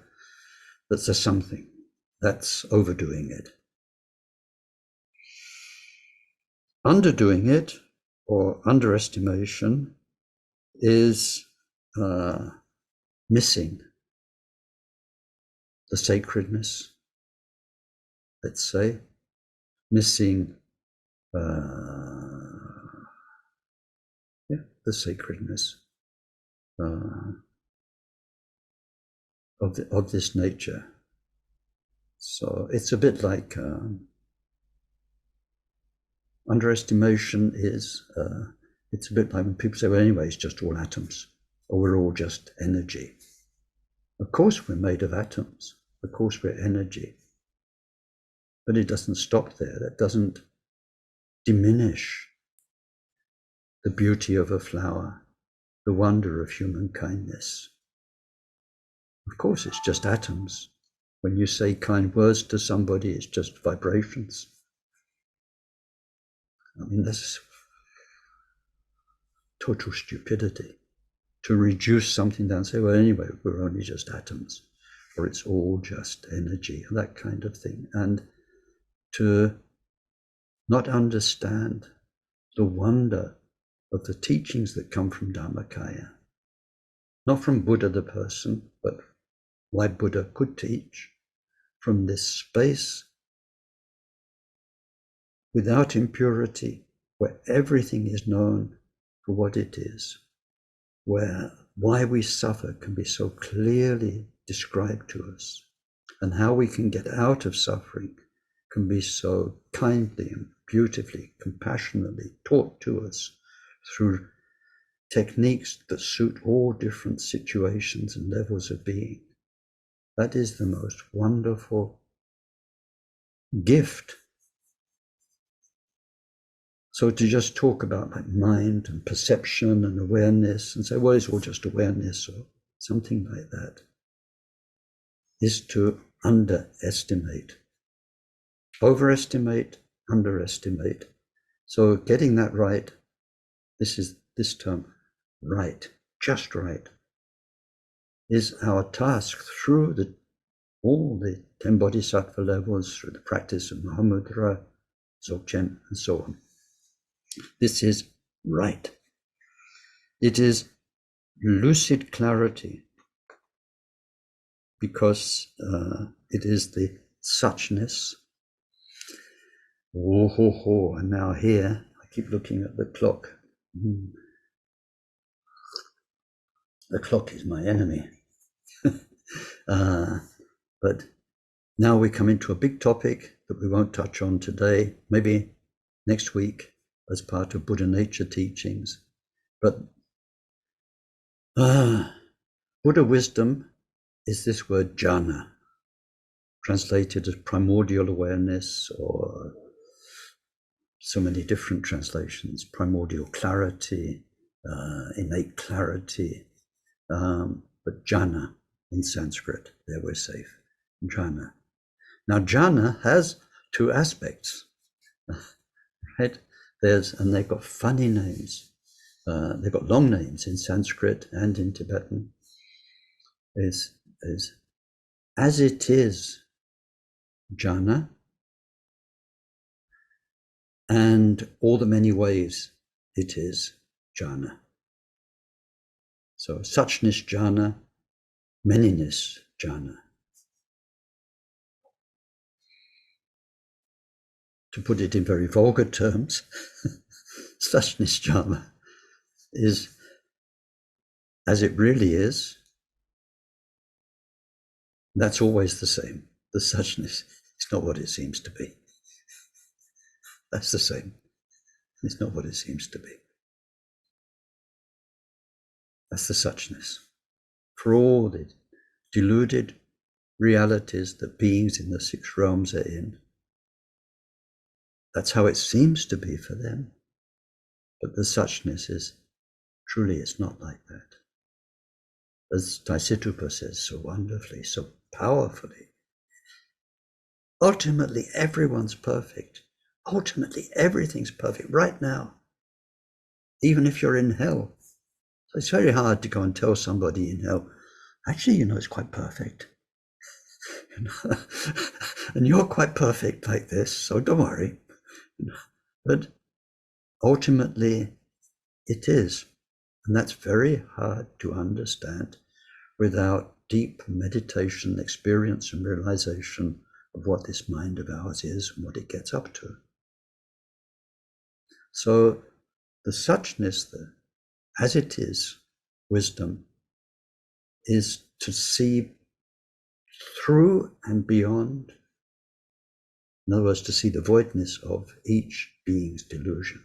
that's a something. That's overdoing it. Underdoing it, or underestimation, is missing the sacredness, let's say, missing the sacredness of this nature. So it's a bit like underestimation is, it's a bit like when people say, well, anyway, it's just all atoms, or we're all just energy. Of course we're made of atoms. Of course we're energy. But it doesn't stop there. That doesn't diminish the beauty of a flower, the wonder of human kindness. Of course, it's just atoms. When you say kind words to somebody, it's just vibrations. I mean, that's total stupidity. To reduce something down and say, well, anyway, we're only just atoms, or it's all just energy, that kind of thing. And to not understand the wonder of the teachings that come from dharmakaya, not from Buddha the person, but why Buddha could teach from this space without impurity, where everything is known for what it is, where why we suffer can be so clearly described to us, and how we can get out of suffering can be so kindly and beautifully, compassionately taught to us through techniques that suit all different situations and levels of being. That is the most wonderful gift. So to just talk about like mind and perception and awareness and say, well, it's all just awareness or something like that, is to underestimate. Overestimate, underestimate. So getting that right, this term, right, just right, is our task through all the 10 bodhisattva levels, through the practice of Mahamudra, Dzogchen, and so on. This is right. It is lucid clarity, because it is the suchness. And now here, I keep looking at the clock. The clock is my enemy. But now we come into a big topic that we won't touch on today, maybe next week as part of Buddha nature teachings. But Buddha wisdom is this word jhana, translated as primordial awareness, or so many different translations, primordial clarity, innate clarity, but jhana in Sanskrit, there we're safe, jhana. Now jhana has two aspects, right? And they've got funny names. They've got long names in Sanskrit and in Tibetan. Is as it is jhana, and all the many ways it is jhana. So suchness jhana, manyness jhana. To put it in very vulgar terms, suchness jhana is as it really is. That's always the same. The suchness is not what it seems to be. That's the same. It's not what it seems to be. That's the suchness. For all the deluded realities that beings in the six realms are in, that's how it seems to be for them. But the suchness is, truly it's not like that. As Taisitupa says so wonderfully, so powerfully, ultimately everyone's perfect. Ultimately everything's perfect right now, even if you're in hell. So it's very hard to go and tell somebody in hell, actually, it's quite perfect. And you're quite perfect like this, so don't worry. But ultimately it is. And that's very hard to understand without deep meditation, experience, and realization of what this mind of ours is and what it gets up to. So the suchness, as it is, wisdom, is to see through and beyond. In other words, to see the voidness of each being's delusion.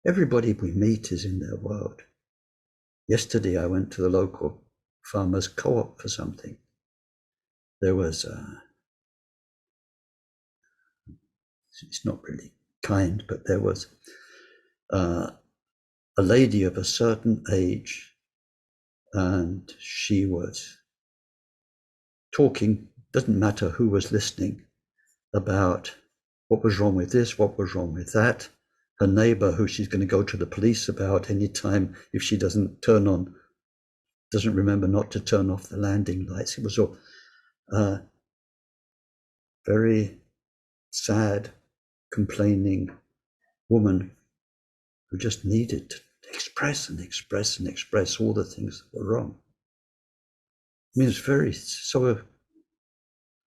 Everybody we meet is in their world. Yesterday I went to the local farmers' co-op for something. There was it's not really kind, but there was a lady of a certain age, and she was talking, doesn't matter who was listening, about what was wrong with this, what was wrong with that. Her neighbor, who she's going to go to the police about any time if she doesn't remember not to turn off the landing lights. It was all very sad, complaining woman who just needed to express and express and express all the things that were wrong. I mean, it's very so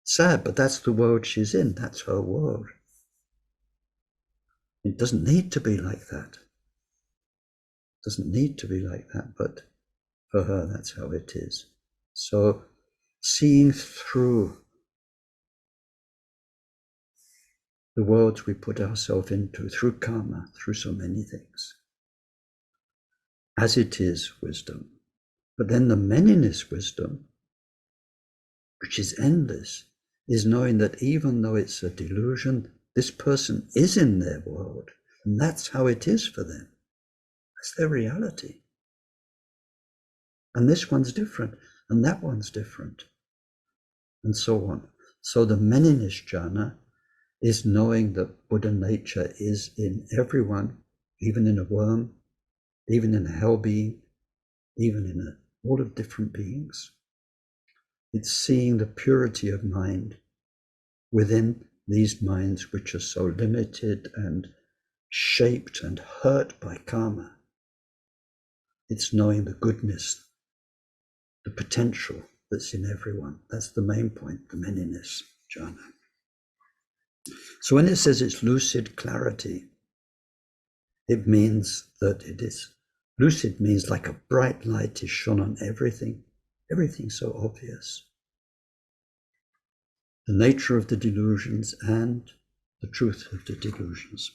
sad, but that's the world she's in. That's her world. It doesn't need to be like that. It doesn't need to be like that, but for her, that's how it is. So seeing through the worlds we put ourselves into, through karma, through so many things, as it is wisdom. But then the manyness wisdom, which is endless, is knowing that even though it's a delusion, this person is in their world, and that's how it is for them. That's their reality. And this one's different, and that one's different, and so on. So the manyness jhana is knowing that Buddha nature is in everyone, even in a worm, even in a hell being, even in all of different beings. It's seeing the purity of mind within these minds which are so limited and shaped and hurt by karma. It's knowing the goodness, the potential that's in everyone. That's the main point, the manyness jhana. So when it says it's lucid clarity, it means that it is lucid, means like a bright light is shone on everything. Everything's so obvious. The nature of the delusions and the truth of the delusions.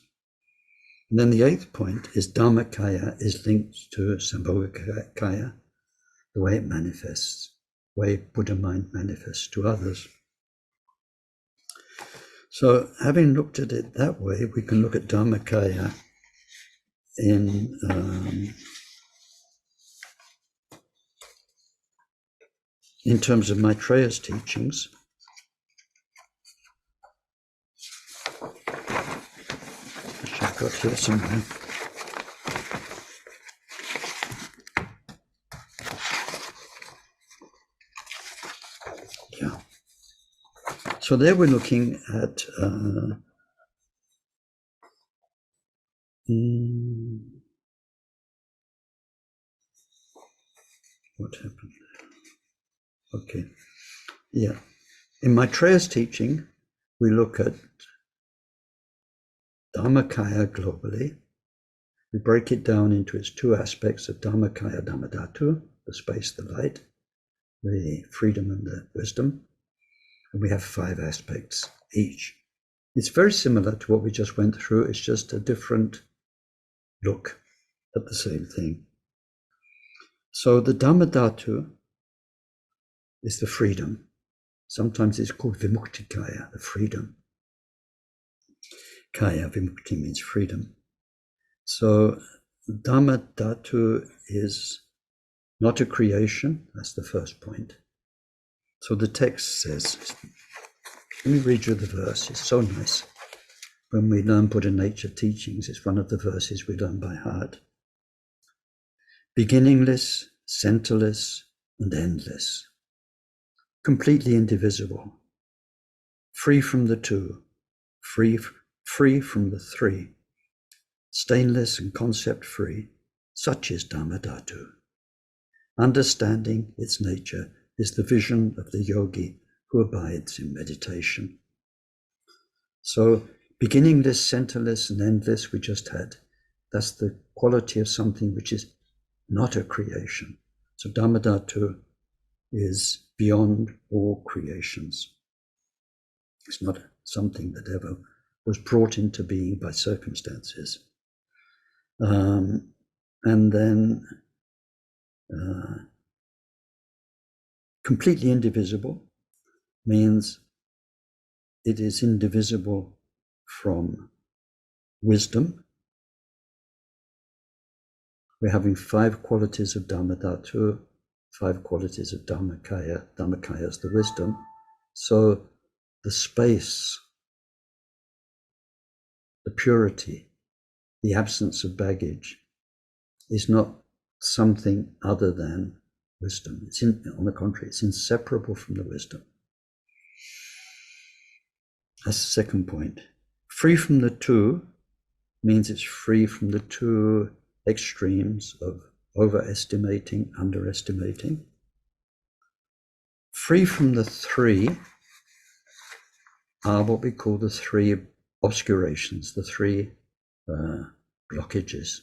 And then the 8th point is dharmakaya is linked to sambhogakaya, the way it manifests, the way Buddha mind manifests to others. So having looked at it that way, we can look at dharmakaya in terms of Maitreya's teachings. Which I've got here somewhere. Yeah. So there we're looking at what happened there? Okay. Yeah. In Maitreya's teaching, we look at dharmakaya globally. We break it down into its 2 aspects of dharmakaya dhammadhatu, the space, the light, the freedom and the wisdom. And we have 5 aspects each. It's very similar to what we just went through. It's just a different look at the same thing. So the Dhammadhatu is the freedom. Sometimes it's called vimuktikaya, the freedom. Kaya, vimukti means freedom. So Dhammadhatu is not a creation. That's the first point. So the text says, let me read you the verse. It's so nice. When we learn Buddha nature teachings, it's one of the verses we learn by heart. Beginningless, centerless, and endless. Completely indivisible. Free from the two. Free from the three. Stainless and concept-free. Such is Dhammadhatu. Understanding its nature is the vision of the yogi who abides in meditation. So, beginningless, centerless, and endless we just had. That's the quality of something which is not a creation. So Dhammadhatu is beyond all creations. It's not something that ever was brought into being by circumstances. And then completely indivisible means it is indivisible from wisdom. We're having 5 qualities of Dhammadhatu, 5 qualities of dharmakaya. Dharmakaya is the wisdom. So the space, the purity, the absence of baggage is not something other than wisdom. On the contrary, it's inseparable from the wisdom. That's the second point. Free from the two means it's free from the two extremes of overestimating, underestimating. Free from the three are what we call the 3 obscurations, the 3 blockages.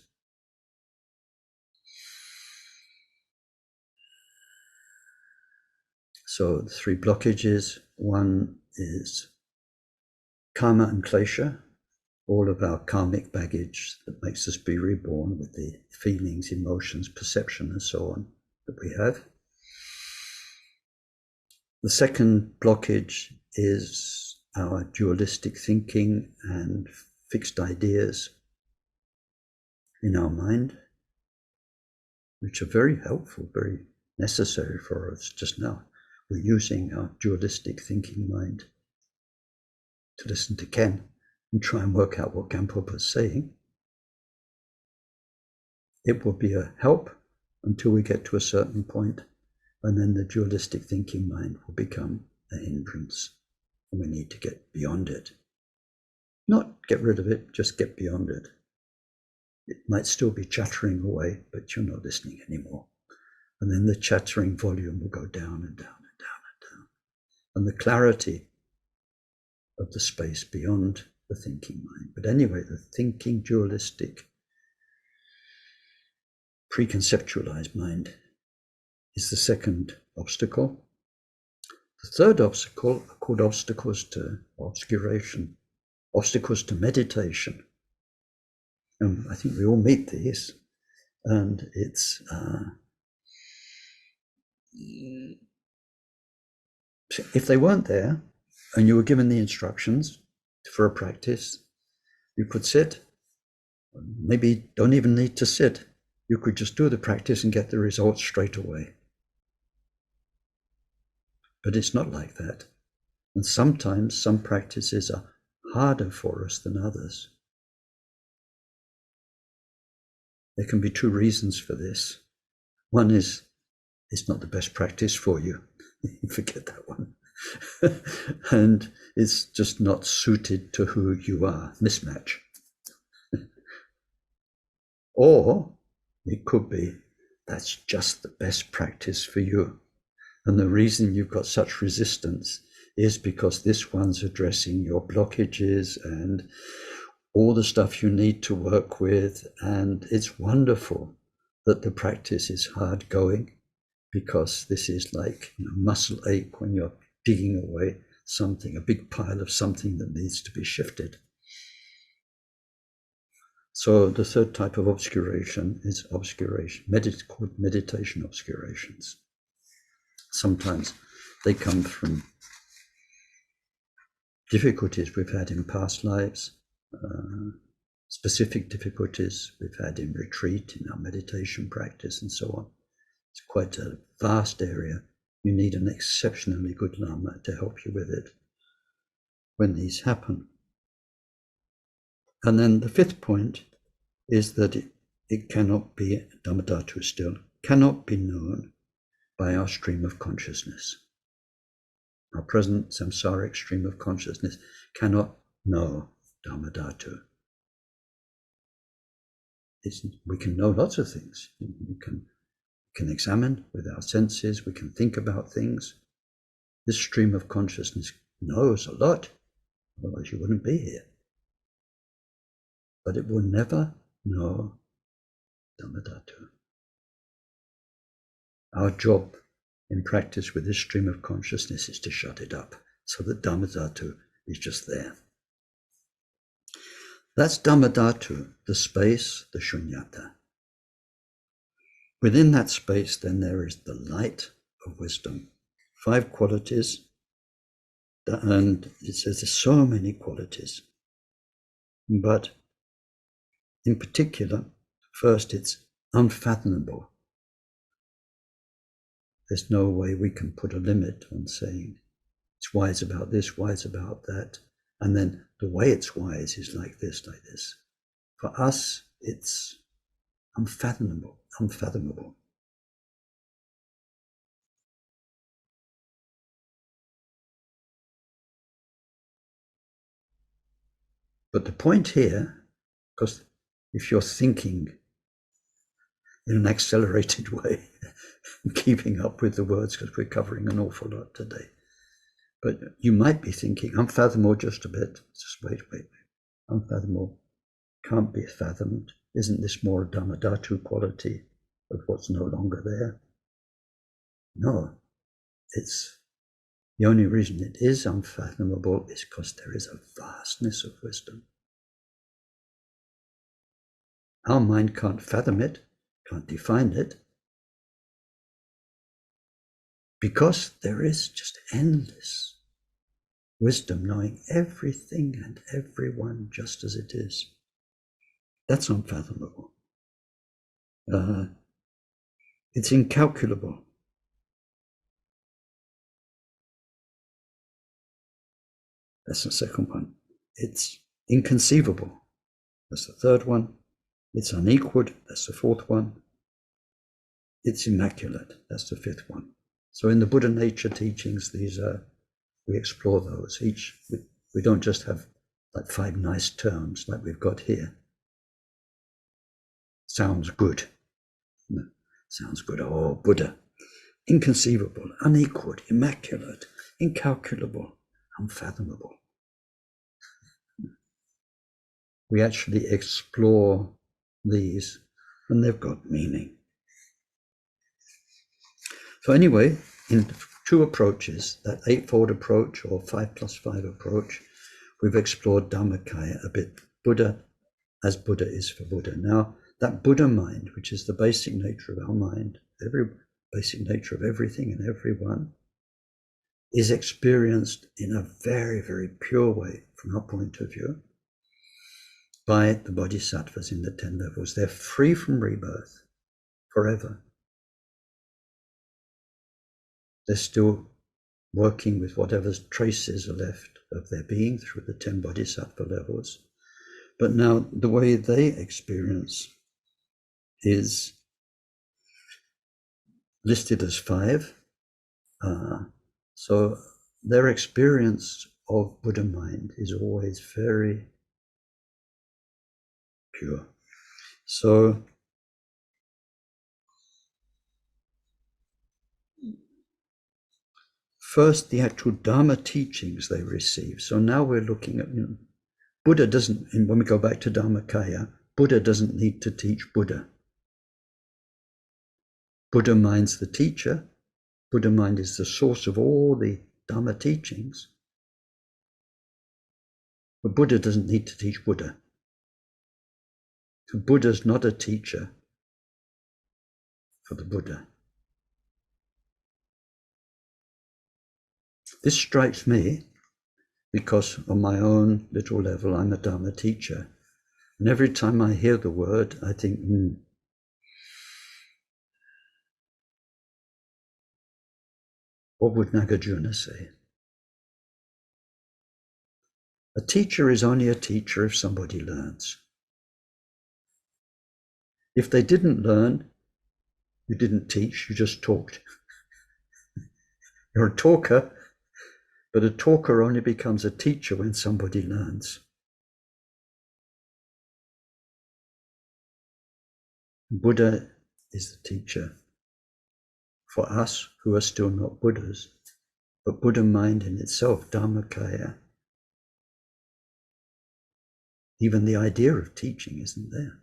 So the 3 blockages, one is karma and klesha, all of our karmic baggage that makes us be reborn with the feelings, emotions, perception, and so on that we have. The second blockage is our dualistic thinking and fixed ideas in our mind, which are very helpful, very necessary for us just now. We're using our dualistic thinking mind to listen to Ken and try and work out what Khenpoken is saying. It will be a help until we get to a certain point, and then the dualistic thinking mind will become a hindrance, and we need to get beyond it. Not get rid of it, just get beyond it. It might still be chattering away, but you're not listening anymore. And then the chattering volume will go down and down and down and down. And the clarity of the space beyond the thinking mind. But anyway, the thinking dualistic preconceptualized mind is the second obstacle. The third obstacle are called obstacles to obscuration, obstacles to meditation. And I think we all meet these, and it's if they weren't there and you were given the instructions for a practice, you could sit, maybe don't even need to sit. You could just do the practice and get the results straight away. But it's not like that. And sometimes some practices are harder for us than others. There can be 2 reasons for this. One is it's not the best practice for you. Forget that one. And it's just not suited to who you are. Mismatch. Or it could be that's just the best practice for you. And the reason you've got such resistance is because this one's addressing your blockages and all the stuff you need to work with. And it's wonderful that the practice is hard going, because this is like muscle ache when you're digging away something, a big pile of something that needs to be shifted. So the third type of obscuration is obscuration, called meditation obscurations. Sometimes they come from difficulties we've had in past lives, specific difficulties we've had in retreat, in our meditation practice, and so on. It's quite a vast area. You need an exceptionally good Lama to help you with it when these happen. And then the fifth point is that it cannot be, dharmadhatu still, cannot be known by our stream of consciousness. Our present samsaric stream of consciousness cannot know dharmadhatu. We can know lots of things. We can examine with our senses, we can think about things. This stream of consciousness knows a lot, otherwise you wouldn't be here. But it will never know dharmadhatu. Our job in practice with this stream of consciousness is to shut it up so that dharmadhatu is just there. That's dharmadhatu, the space, the shunyata. Within that space, then, there is the light of wisdom. 5 qualities, and it says there's so many qualities. But in particular, first, it's unfathomable. There's no way we can put a limit on saying it's wise about this, wise about that, and then the way it's wise is like this, like this. For us, it's unfathomable. But the point here, because if you're thinking in an accelerated way, keeping up with the words, because we're covering an awful lot today, but you might be thinking, unfathomable just a bit. Just wait. Unfathomable can't be fathomed. Isn't this more a dharmadhatu quality of what's no longer there? No, it's the only reason it is unfathomable is because there is a vastness of wisdom. Our mind can't fathom it, can't define it, because there is just endless wisdom knowing everything and everyone just as it is. That's unfathomable. It's incalculable. That's the second one. It's inconceivable. That's the third one. It's unequaled. That's the fourth one. It's immaculate. That's the fifth one. So in the Buddha nature teachings, we explore those. We don't just have like 5 nice terms like we've got here. Sounds good. No, sounds good. Oh, Buddha. Inconceivable, unequaled, immaculate, incalculable, unfathomable. We actually explore these, and they've got meaning. So anyway, in 2 approaches, that 8-fold approach or 5+5 approach, we've explored dharmakaya a bit. Buddha as Buddha is for Buddha. Now, that Buddha mind, which is the basic nature of our mind, every basic nature of everything and everyone, is experienced in a very, very pure way from our point of view by the bodhisattvas in the 10 levels. They're free from rebirth forever. They're still working with whatever traces are left of their being through the 10 bodhisattva levels. But now the way they experience is listed as 5. So their experience of Buddha mind is always very pure. So first, the actual Dharma teachings they receive. So now we're looking at, Buddha doesn't, when we go back to Dharmakaya, Buddha doesn't need to teach Buddha. Buddha mind's the teacher. Buddha mind is the source of all the Dharma teachings. But Buddha doesn't need to teach Buddha. Buddha's not a teacher for the Buddha. This strikes me because on my own little level, I'm a Dharma teacher. And every time I hear the word, I think, what would Nagarjuna say? A teacher is only a teacher if somebody learns. If they didn't learn, you didn't teach, you just talked. You're a talker, but a talker only becomes a teacher when somebody learns. Buddha is the teacher for us who are still not Buddhas, but Buddha mind in itself, dharmakaya. Even the idea of teaching isn't there.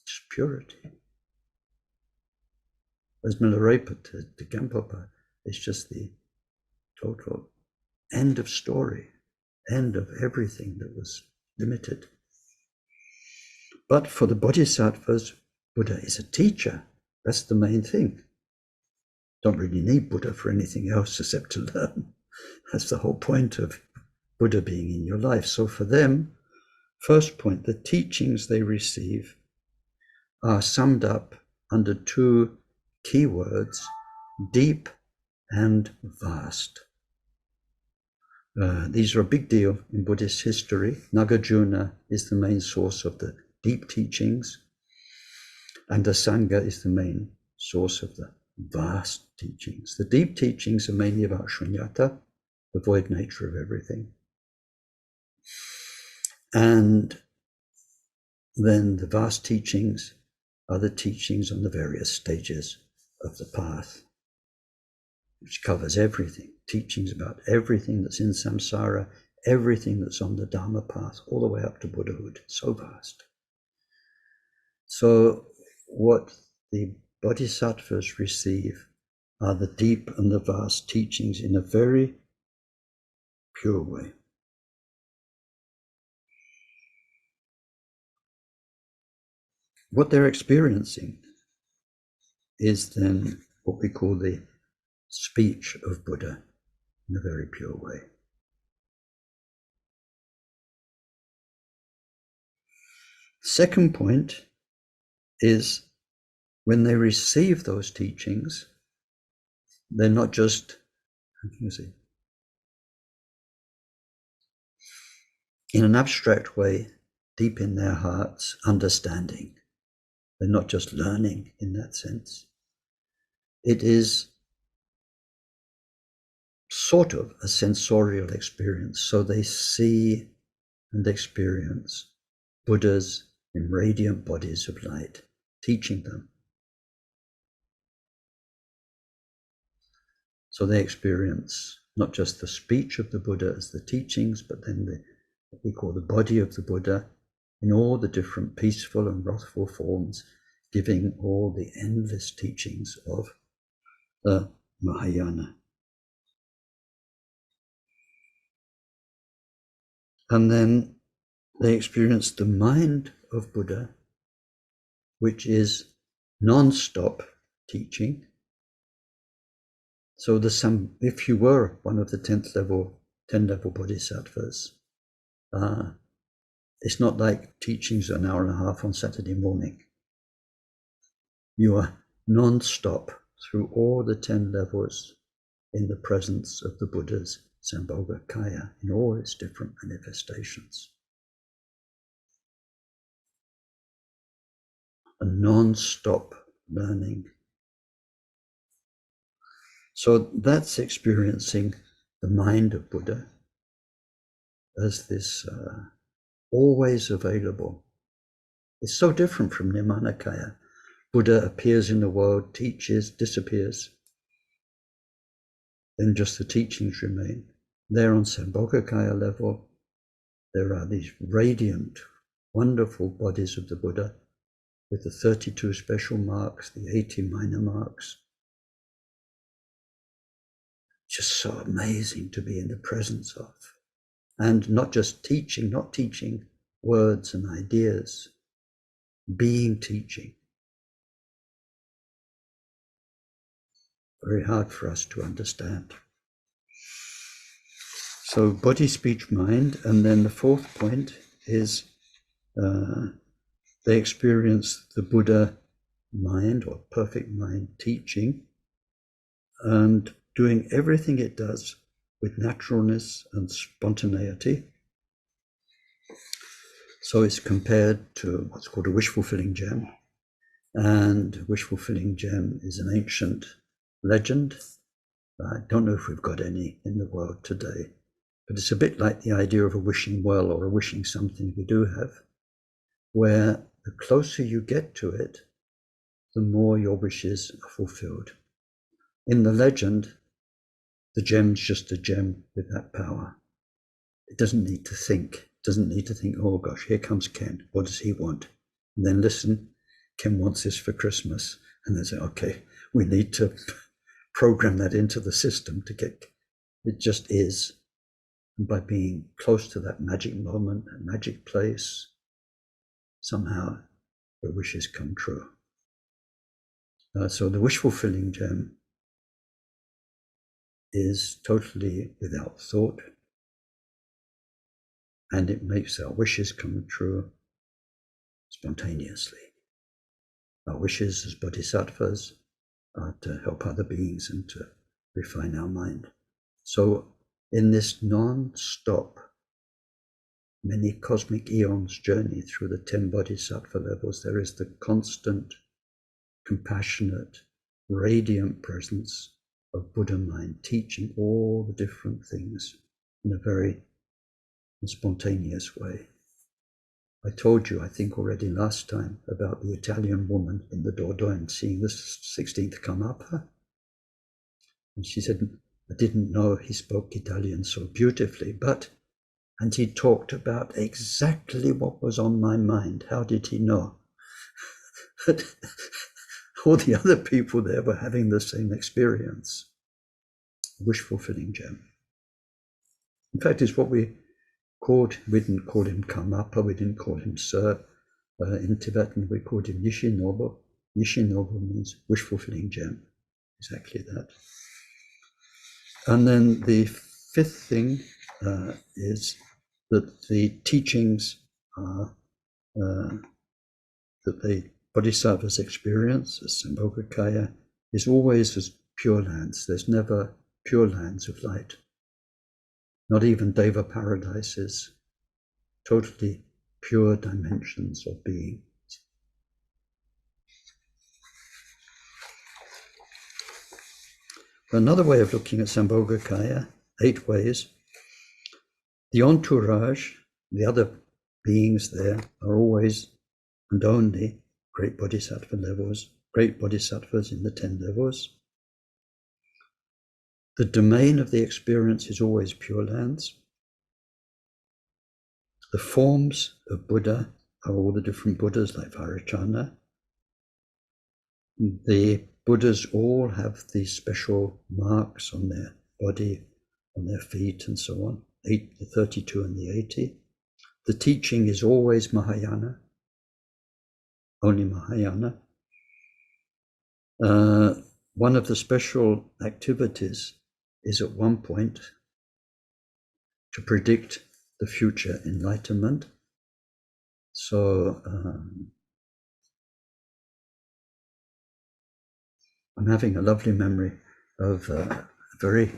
It's purity. As Milarepa to Khenpoken, it's just the total end of story, end of everything that was limited. But for the bodhisattvas, Buddha is a teacher. That's the main thing. Don't really need Buddha for anything else except to learn. That's the whole point of Buddha being in your life. So for them, first point, the teachings they receive are summed up under two key words, deep and vast. These are a big deal in Buddhist history. Nagarjuna is the main source of the deep teachings, and the Sangha is the main source of the vast teachings. The deep teachings are mainly about shunyata, the void nature of everything. And then the vast teachings are the teachings on the various stages of the path, which covers everything, teachings about everything that's in samsara, everything that's on the Dharma path, all the way up to Buddhahood. So vast. So what the bodhisattvas receive are the deep and the vast teachings in a very pure way. What they're experiencing is then what we call the speech of Buddha in a very pure way. Second point is when they receive those teachings, they're not just, in an abstract way, deep in their hearts, understanding. They're not just learning in that sense. It is sort of a sensorial experience. So they see and experience Buddhas in radiant bodies of light, teaching them. So they experience not just the speech of the Buddha as the teachings, but then what we call the body of the Buddha in all the different peaceful and wrathful forms, giving all the endless teachings of the Mahayana. And then they experience the mind of Buddha, which is non-stop teaching. So if you were one of the 10 level bodhisattvas, it's not like teachings an hour and a half on Saturday morning. You are non-stop through all the 10 levels in the presence of the Buddha's sambhogakaya in all its different manifestations. A non-stop learning. So that's experiencing the mind of Buddha as this always available. It's so different from niranakaya. Buddha appears in the world, teaches, disappears. Then just the teachings remain. There on sambhogakaya level, there are these radiant, wonderful bodies of the Buddha with the 32 special marks, the 80 minor marks. just so amazing to be in the presence of. And not just teaching, not teaching words and ideas, being teaching. Very hard for us to understand. So body, speech, mind. And then the fourth point is they experience the Buddha mind or perfect mind teaching and doing everything it does with naturalness and spontaneity. So it's compared to what's called a wish-fulfilling gem. And wish-fulfilling gem is an ancient legend. I don't know if we've got any in the world today, but it's a bit like the idea of a wishing well or a wishing something we do have, where the closer you get to it, the more your wishes are fulfilled. In the legend, the gem's just a gem with that power. It doesn't need to think. It doesn't need to think, oh gosh, here comes Ken. What does he want? And then listen, Ken wants this for Christmas. And then say, okay, we need to program that into the system to get, it just is. And by being close to that magic moment, that magic place, somehow your wishes come true. So the wish-fulfilling gem is totally without thought, and it makes our wishes come true spontaneously. Our wishes as bodhisattvas are to help other beings and to refine our mind. So in this non-stop, many cosmic eons journey through the 10 bodhisattva levels, there is the constant, compassionate, radiant presence of Buddha mind, teaching all the different things in a very spontaneous way. I told you, I think already last time, about the Italian woman in the Dordogne seeing the 16th Karmapa. And she said, I didn't know he spoke Italian so beautifully, and he talked about exactly what was on my mind. How did he know? All the other people there were having the same experience. Wish-fulfilling gem. In fact, it's what we didn't call him Karmapa, we didn't call him Sir. In Tibetan, we called him Nishinobu. Nishinobu means wish-fulfilling gem. Exactly that. And then the fifth thing is that the teachings are that the bodhisattvas experience, as sambhogakaya, is always as pure lands. There's never pure lands of light. Not even Deva paradises, totally pure dimensions of being. Another way of looking at sambhogakaya, 8 ways. The entourage, the other beings there, are always and only great bodhisattva levels, great bodhisattvas in the 10 levels. The domain of the experience is always pure lands. The forms of Buddha are all the different Buddhas like Vairocana. The Buddhas all have these special marks on their body, on their feet and so on, the 32 and the 80. The teaching is always Mahayana, only Mahayana. One of the special activities is at one point to predict the future enlightenment. So I'm having a lovely memory of a very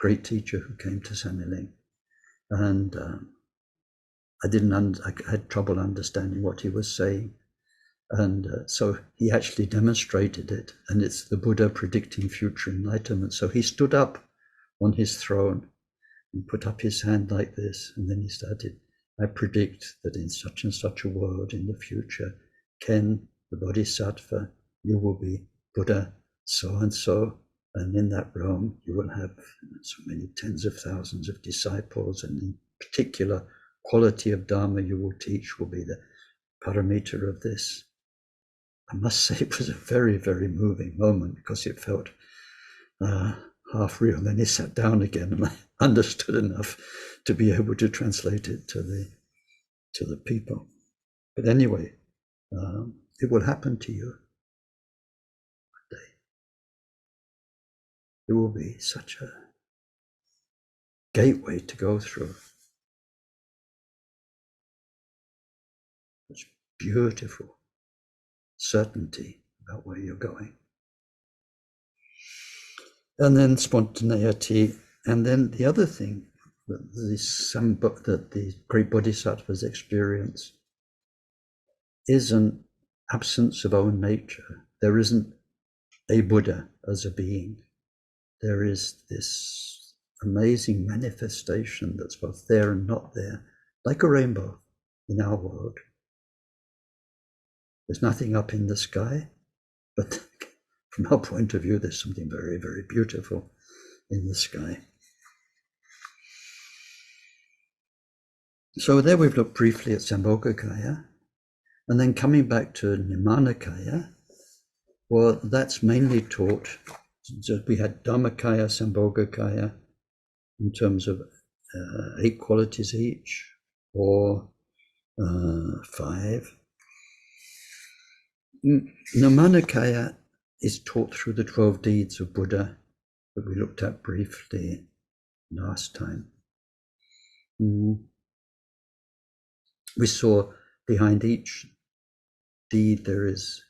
great teacher who came to Saniling, and I had trouble understanding what he was saying. And so he actually demonstrated it, and it's the Buddha predicting future enlightenment. So he stood up on his throne and put up his hand like this, and then he started, I predict that in such and such a world in the future, Ken, the Bodhisattva, you will be Buddha, so and so, and in that realm you will have so many tens of thousands of disciples, and in particular quality of Dharma you will teach will be the parameter of this. I must say it was a very, very moving moment, because it felt, half real. Then he sat down again, and I understood enough to be able to translate it to the people. But anyway, it will happen to you one day. It will be such a gateway to go through. Such beautiful certainty about where you're going. And then spontaneity. And then the other thing that the great bodhisattvas experience is an absence of own nature. There isn't a Buddha as a being. There is this amazing manifestation that's both there and not there, like a rainbow in our world. There's nothing up in the sky, but from our point of view, there's something very, very beautiful in the sky. So there we've looked briefly at sambhogakaya, and then coming back to niranakaya, well, that's mainly taught. So we had dharmakaya, sambhogakaya, in terms of 8 qualities each, or 5. Niranakaya is taught through the 12 deeds of Buddha that we looked at briefly last time. We saw behind each deed there is,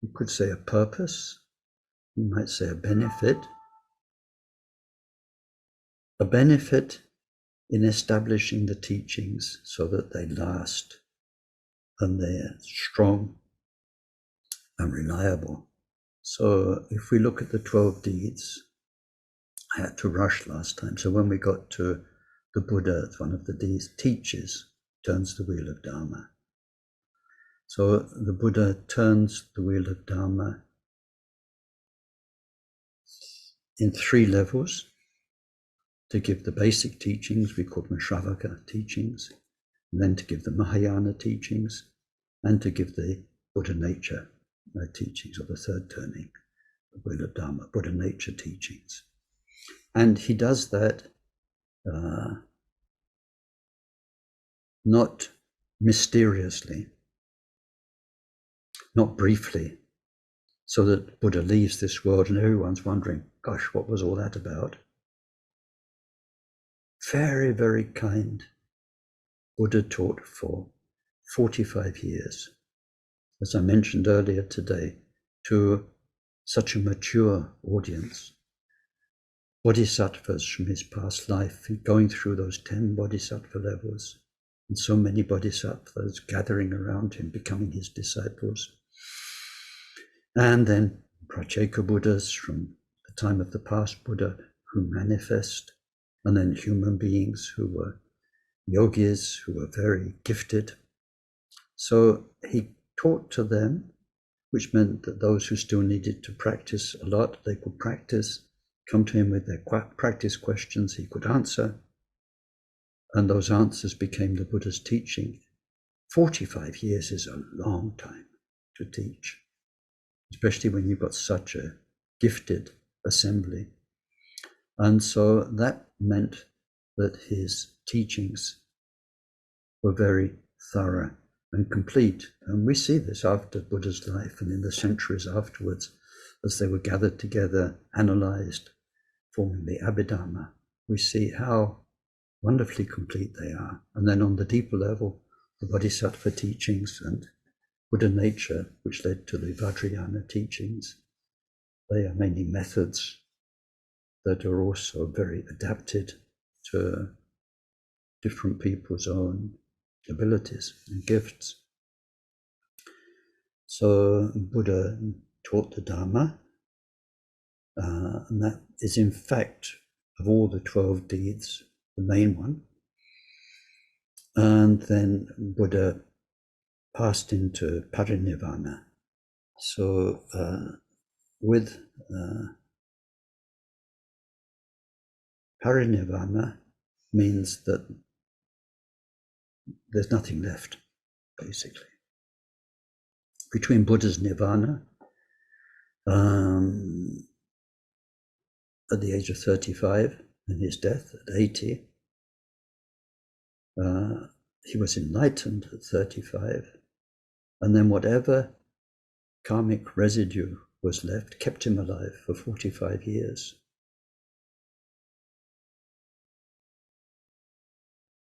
you could say, a purpose, you might say a benefit in establishing the teachings so that they last and they're strong and reliable. So if we look at the 12 deeds, I had to rush last time. So when we got to the Buddha, one of the deeds teaches, turns the wheel of Dharma. So the Buddha turns the wheel of Dharma in 3 levels. To give the basic teachings, we call them Shravaka teachings, and then to give the Mahayana teachings, and to give the Buddha nature teachings, or the third turning, the wheel of Dharma, Buddha nature teachings. And he does that not mysteriously, not briefly, so that Buddha leaves this world and everyone's wondering, gosh, what was all that about? Very, very kind. Buddha taught for 45 years, as I mentioned earlier today, to such a mature audience. Bodhisattvas from his past life, going through those 10 bodhisattva levels, and so many bodhisattvas gathering around him, becoming his disciples. And then Pratyeka Buddhas from the time of the past Buddha who manifest, and then human beings who were yogis, who were very gifted. So he taught to them, which meant that those who still needed to practice a lot, they could practice, come to him with their practice questions, he could answer, and those answers became the Buddha's teaching. 45 years is a long time to teach, especially when you've got such a gifted assembly. And so that meant that his teachings were very thorough and complete. And we see this after Buddha's life and in the centuries afterwards, as they were gathered together, analyzed, forming the Abhidhamma. We see how wonderfully complete they are. And then on the deeper level, the Bodhisattva teachings and Buddha nature, which led to the Vajrayana teachings, they are mainly methods that are also very adapted to different people's own abilities and gifts. So Buddha taught the Dharma, and that is in fact of all the 12 deeds, the main one. And then Buddha passed into parinirvana. So with parinirvana means that there's nothing left, basically. Between Buddha's nirvana, at the age of 35 and his death at 80. He was enlightened at 35. And then whatever karmic residue was left kept him alive for 45 years.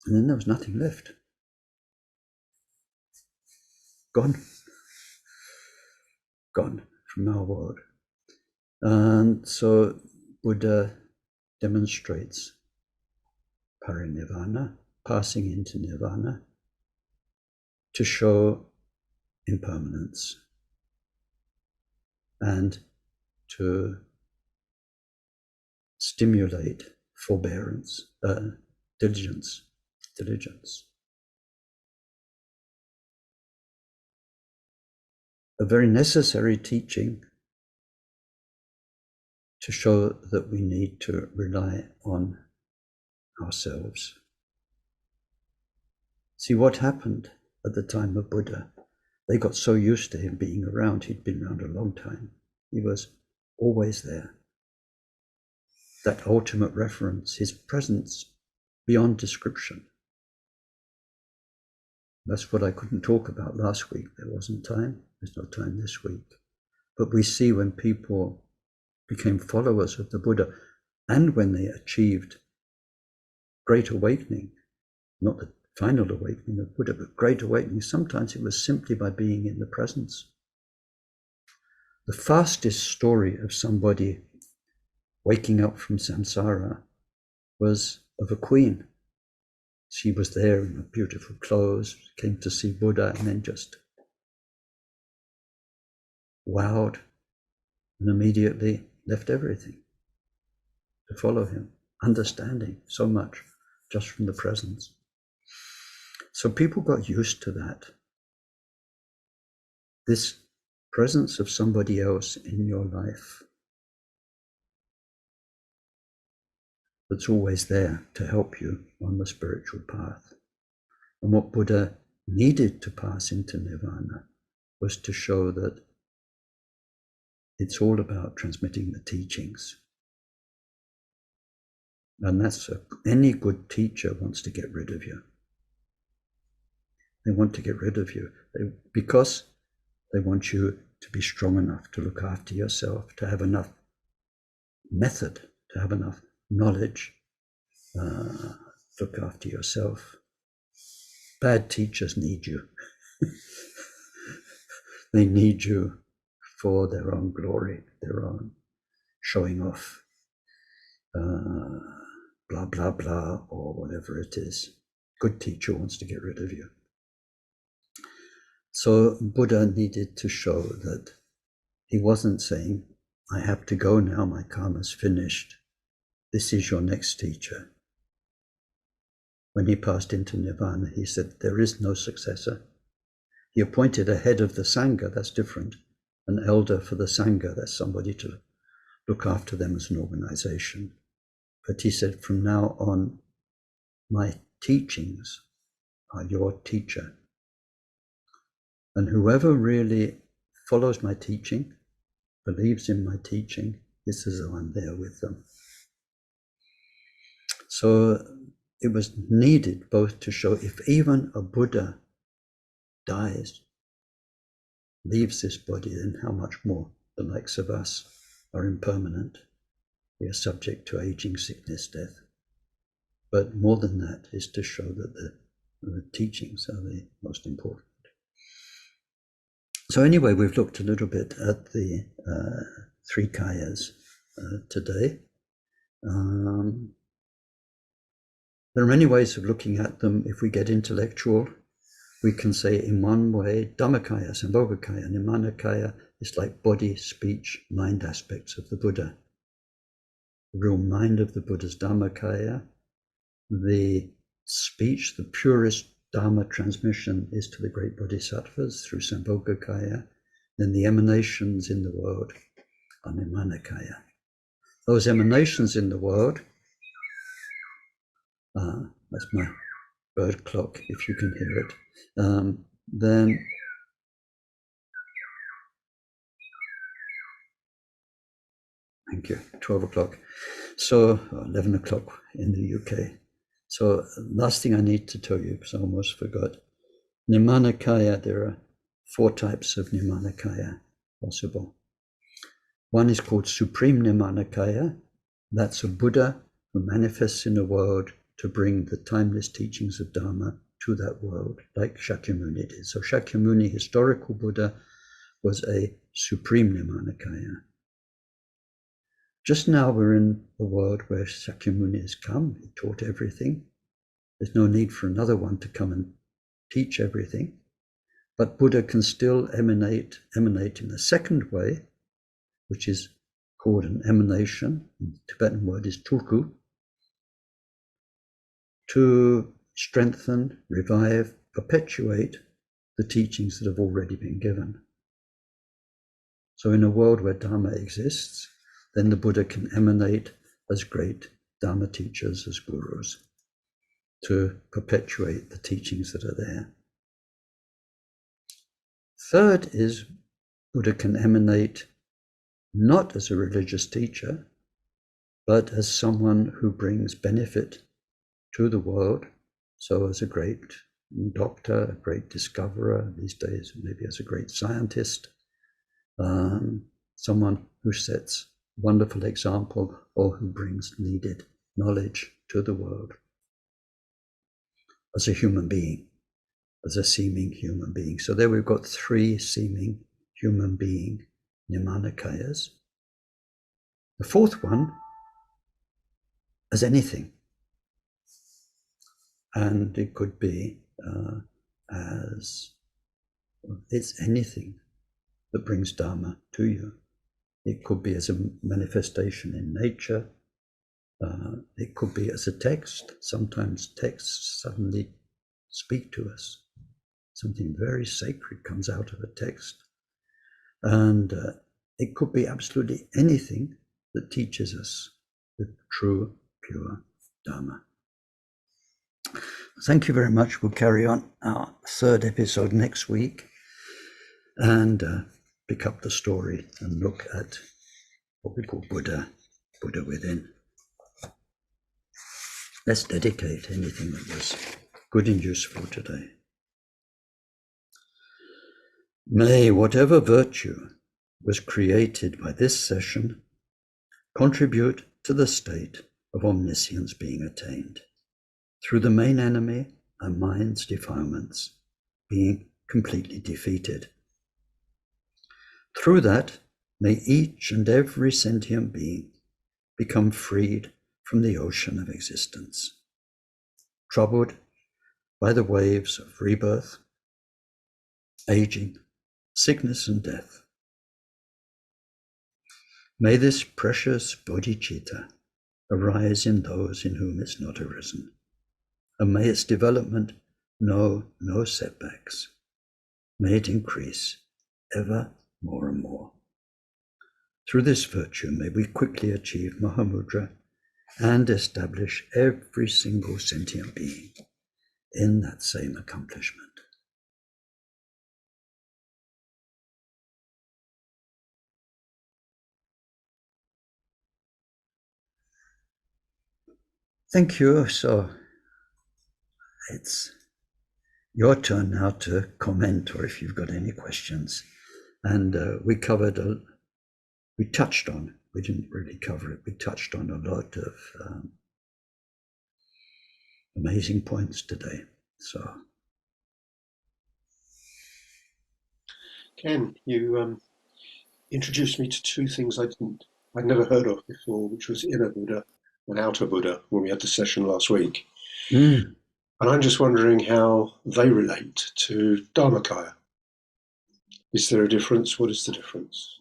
And then there was nothing left. Gone from our world. And so Buddha demonstrates parinirvana, passing into nirvana, to show impermanence and to stimulate forbearance, diligence. A very necessary teaching to show that we need to rely on ourselves. See what happened at the time of Buddha. They got so used to him being around. He'd been around a long time. He was always there. That ultimate reference, his presence beyond description. That's what I couldn't talk about last week. There wasn't time. There's no time this week. But we see when people became followers of the Buddha and when they achieved great awakening, not the final awakening of Buddha, but great awakening, sometimes it was simply by being in the presence. The fastest story of somebody waking up from samsara was of a queen. She was there in her beautiful clothes, came to see Buddha, and then just wowed and immediately left everything to follow him, understanding so much just from the presence. So people got used to that. This presence of somebody else in your life that's always there to help you on the spiritual path. And what Buddha needed to pass into nirvana was to show that it's all about transmitting the teachings. And that's any good teacher wants to get rid of you. They want to get rid of you because they want you to be strong enough to look after yourself, to have enough method, to have enough knowledge, look after yourself. Bad teachers need you. They need you for their own glory, their own showing off, blah, blah, blah, or whatever it is. Good teacher wants to get rid of you. So Buddha needed to show that he wasn't saying, I have to go now, my karma's finished. This is your next teacher. When he passed into nirvana, he said, there is no successor. He appointed a head of the Sangha, that's different. An elder for the Sangha, that's somebody to look after them as an organization. But he said, from now on, my teachings are your teacher. And whoever really follows my teaching, believes in my teaching, this is how I'm there with them. So it was needed both to show if even a Buddha dies, leaves this body, then how much more the likes of us are impermanent. We are subject to aging, sickness, death. But more than that is to show that the teachings are the most important. So anyway, we've looked a little bit at the three kayas today. There are many ways of looking at them. If we get intellectual, we can say in one way, dharmakaya, sambhogakaya, niranakaya is like body, speech, mind aspects of the Buddha. The real mind of the Buddha's dharmakaya. The speech, the purest Dharma transmission is to the great bodhisattvas through sambhogakaya. Then the emanations in the world are niranakaya. Those emanations in the world, that's my bird clock, if you can hear it, then Thank you. 12 o'clock. So 11 o'clock in the UK. So last thing I need to tell you, because I almost forgot. Niranakaya, there are 4 types of niranakaya possible. One is called Supreme Niranakaya. That's a Buddha who manifests in the world to bring the timeless teachings of Dharma to that world, like Shakyamuni did. So Shakyamuni, historical Buddha, was a Supreme Niranakaya. Just now we're in a world where Shakyamuni has come. He taught everything. There's no need for another one to come and teach everything. But Buddha can still emanate in the second way, which is called an emanation. The Tibetan word is tulku, to strengthen, revive, perpetuate the teachings that have already been given. So in a world where Dharma exists, then the Buddha can emanate as great Dharma teachers, as gurus, to perpetuate the teachings that are there. Third is Buddha can emanate not as a religious teacher, but as someone who brings benefit to the world. So as a great doctor, a great discoverer, these days maybe as a great scientist, someone who sets wonderful example or who brings needed knowledge to the world. As a human being, as a seeming human being. So there we've got 3 seeming human being niranakayas. The 4th one, as anything. And it could be it's anything that brings Dharma to you. It could be as a manifestation in nature. It could be as a text. Sometimes texts suddenly speak to us. Something very sacred comes out of a text. And it could be absolutely anything that teaches us the true, pure Dharma. Thank you very much. We'll carry on our 3rd episode next week and pick up the story and look at what we call Buddha within. Let's dedicate anything that was good and useful today. May whatever virtue was created by this session contribute to the state of omniscience being attained, through the main enemy, our mind's defilements, being completely defeated. Through that, may each and every sentient being become freed from the ocean of existence, troubled by the waves of rebirth, aging, sickness and death. May this precious bodhicitta arise in those in whom it's not arisen, and may its development know no setbacks. May it increase ever more and more. Through this virtue, may we quickly achieve Mahamudra and establish every single sentient being in that same accomplishment. Thank you. So it's your turn now to comment, or if you've got any questions. And we touched on, we didn't really cover it, we touched on a lot of amazing points today. So. Ken, you introduced me to 2 things I'd never heard of before, which was inner Buddha and outer Buddha when we had the session last week. And I'm just wondering how they relate to dharmakaya. Is there a difference? What is the difference?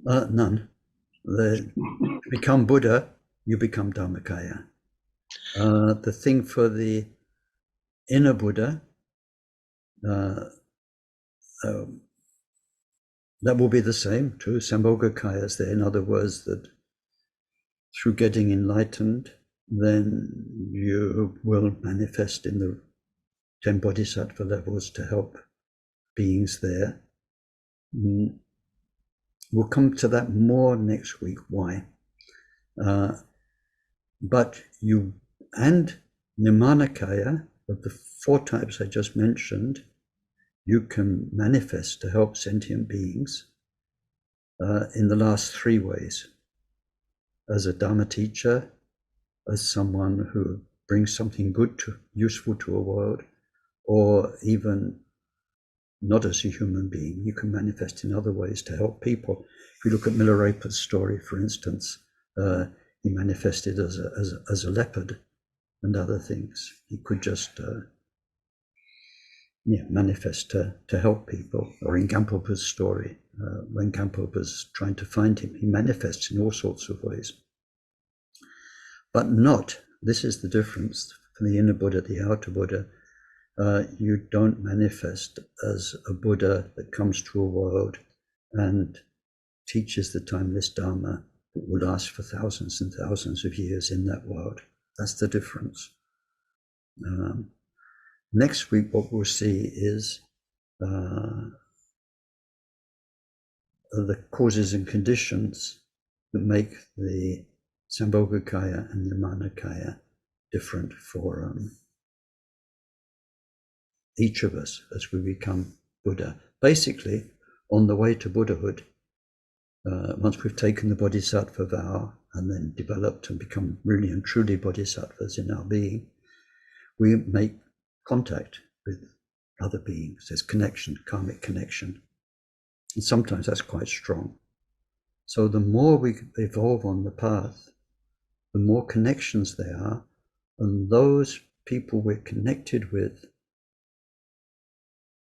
None. You become Buddha, you become dharmakaya. The thing for the inner Buddha, that will be the same too. Sambhogakaya is there. In other words, that through getting enlightened, then you will manifest in the 10 bodhisattva levels to help beings there. we'll come to that more next week, why. But you, and niranakaya, of the 4 types I just mentioned, you can manifest to help sentient beings in the last 3 ways. As a Dharma teacher, as someone who brings something good, useful to a world, or even not as a human being. You can manifest in other ways to help people. If you look at Milarepa's story, for instance, he manifested as a leopard and other things. He could just manifest to help people. Or in Gampopa's story, when Gampopa's trying to find him, he manifests in all sorts of ways. But not, this is the difference for the inner Buddha, the outer Buddha. You don't manifest as a Buddha that comes to a world and teaches the timeless Dharma that will last for thousands and thousands of years in that world. That's the difference. Next week, what we'll see is the causes and conditions that make the sambhogakaya and niranakaya different for each of us as we become Buddha. Basically, on the way to Buddhahood, once we've taken the bodhisattva vow and then developed and become really and truly bodhisattvas in our being, we make contact with other beings. There's connection, karmic connection. And sometimes that's quite strong. So the more we evolve on the path, the more connections there are, and those people we're connected with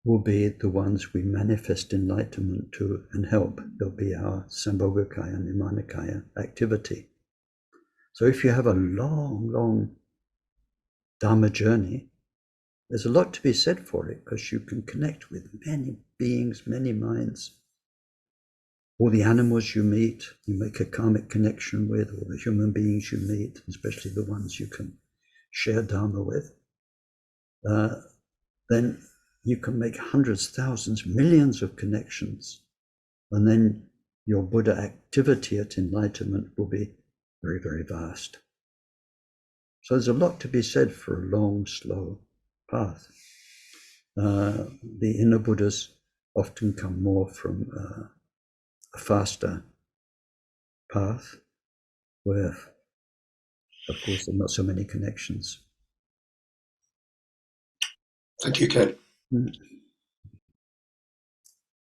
will be the ones we manifest enlightenment to and help. They'll be our sambhogakaya and niranakaya activity. So if you have a long, long Dharma journey, there's a lot to be said for it, because you can connect with many beings, many minds. All the animals you meet, you make a karmic connection with, all the human beings you meet, especially the ones you can share Dharma with. Then you can make hundreds, thousands, millions of connections. And then your Buddha activity at enlightenment will be very, very vast. So there's a lot to be said for a long, slow path. The inner Buddhas often come more from a faster path where, of course, there are not so many connections. Thank you, Ken.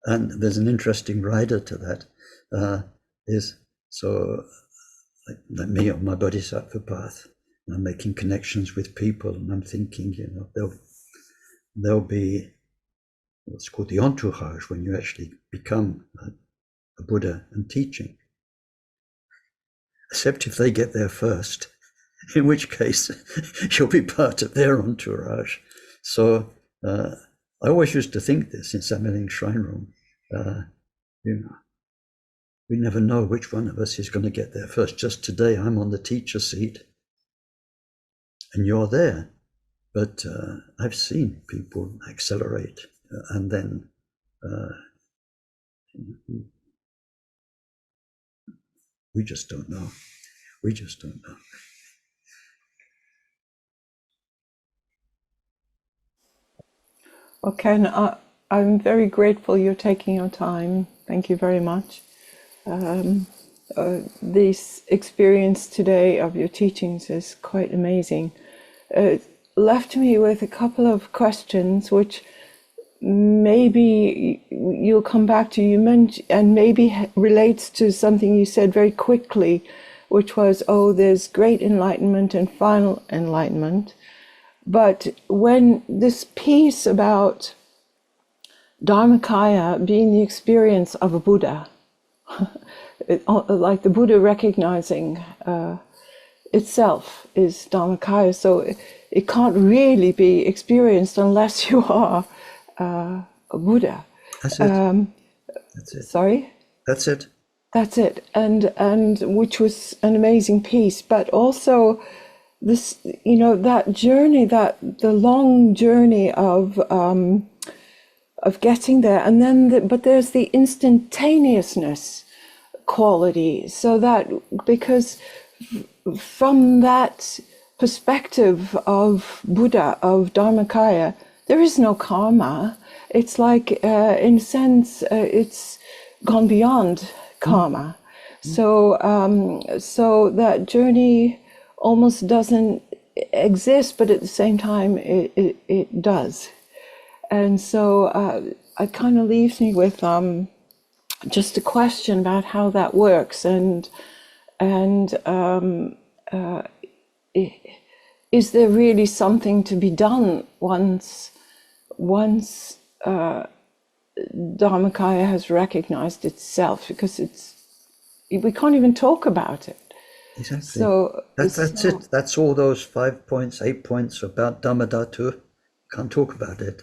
And there's an interesting rider to that. Like me on my bodhisattva path, I'm making connections with people, and I'm thinking, there'll be what's called the entourage when you actually become a Buddha and teaching. Except if they get there first, in which case you'll be part of their entourage. So I always used to think this in Samaling Shrine Room. We never know which one of us is going to get there first. Just today I'm on the teacher seat and you're there. But I've seen people accelerate and then we just don't know. We just don't know. Well, Ken, I'm very grateful you're taking your time. Thank you very much. This experience today of your teachings is quite amazing. Left me with a couple of questions, which maybe you'll come back to. You mentioned, and maybe relates to something you said very quickly, which was, there's great enlightenment and final enlightenment. But when this piece about dharmakaya being the experience of a Buddha, like the Buddha recognizing itself is dharmakaya, so it can't really be experienced unless you are a Buddha. That's it. That's it. Sorry? That's it. That's it. And which was an amazing piece, but also this, that journey, the long journey of getting there, and then but there's the instantaneousness quality, so that, because from that perspective of Buddha, of dharmakaya, there is no karma. It's like, in a sense, it's gone beyond karma. So so that journey almost doesn't exist, but at the same time it does. And so it kind of leaves me with just a question about how that works, and is there really something to be done once dharmakaya has recognized itself, because we can't even talk about it. Exactly. So That's it. That's all those 5 points, 8 points about Dhammadhatu. Can't talk about it.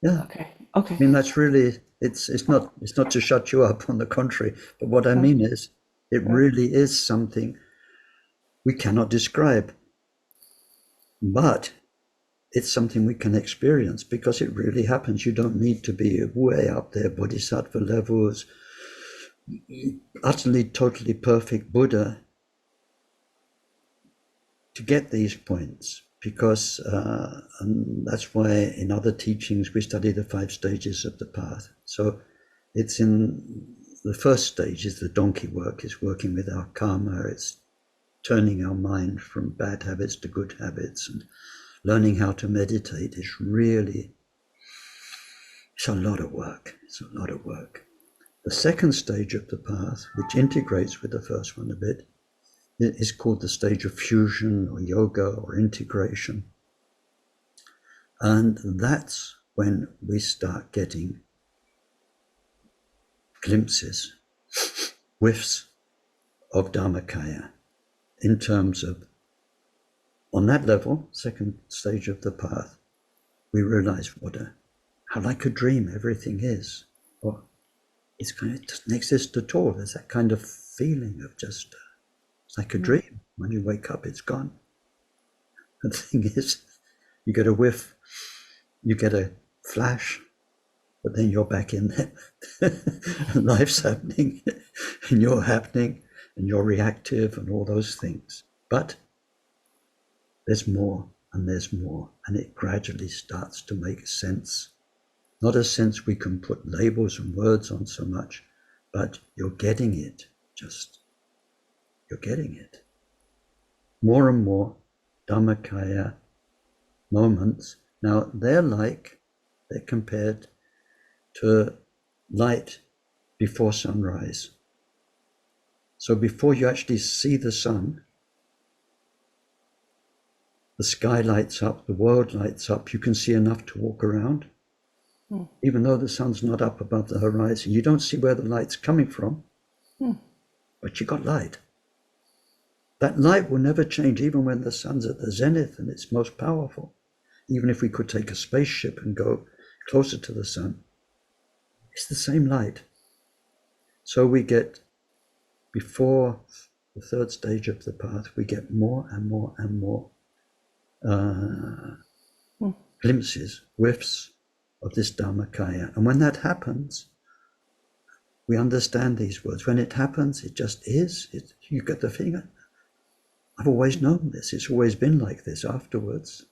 Yeah. Okay. I mean, that's really, it's not to shut you up, on the contrary. But what I mean is, it really is something we cannot describe. But it's something we can experience, because it really happens. You don't need to be way up there, bodhisattva levels, utterly, totally perfect Buddha, to get these points. Because, and that's why in other teachings we study the 5 stages of the path. So it's in the first stage is the donkey work, is working with our karma. It's turning our mind from bad habits to good habits, and learning how to meditate is really, it's a lot of work. It's a lot of work. The second stage of the path, which integrates with the first one a bit, it is called the stage of fusion or yoga or integration. And that's when we start getting glimpses, whiffs of dharmakaya, in terms of, on that level, second stage of the path, we realize how like a dream everything is. Or it doesn't exist at all. There's that kind of feeling of just, it's like a dream. When you wake up, it's gone. The thing is, you get a whiff, you get a flash, but then you're back in there. Life's happening, and you're happening, and you're reactive, and all those things. But there's more, and there's more, and it gradually starts to make sense. Not a sense we can put labels and words on so much, but you're getting it, you're getting it. More and more dharmakaya moments. Now they're compared to light before sunrise. So before you actually see the sun, the sky lights up, the world lights up, you can see enough to walk around. Even though the sun's not up above the horizon, you don't see where the light's coming from, but you got light. That light will never change, even when the sun's at the zenith and it's most powerful. Even if we could take a spaceship and go closer to the sun, it's the same light. So we get, before the third stage of the path, we get more and more and more glimpses, whiffs of this dharmakaya. And when that happens, we understand these words. When it happens, it just is. You get the feeling, I've always known this. It's always been like this afterwards.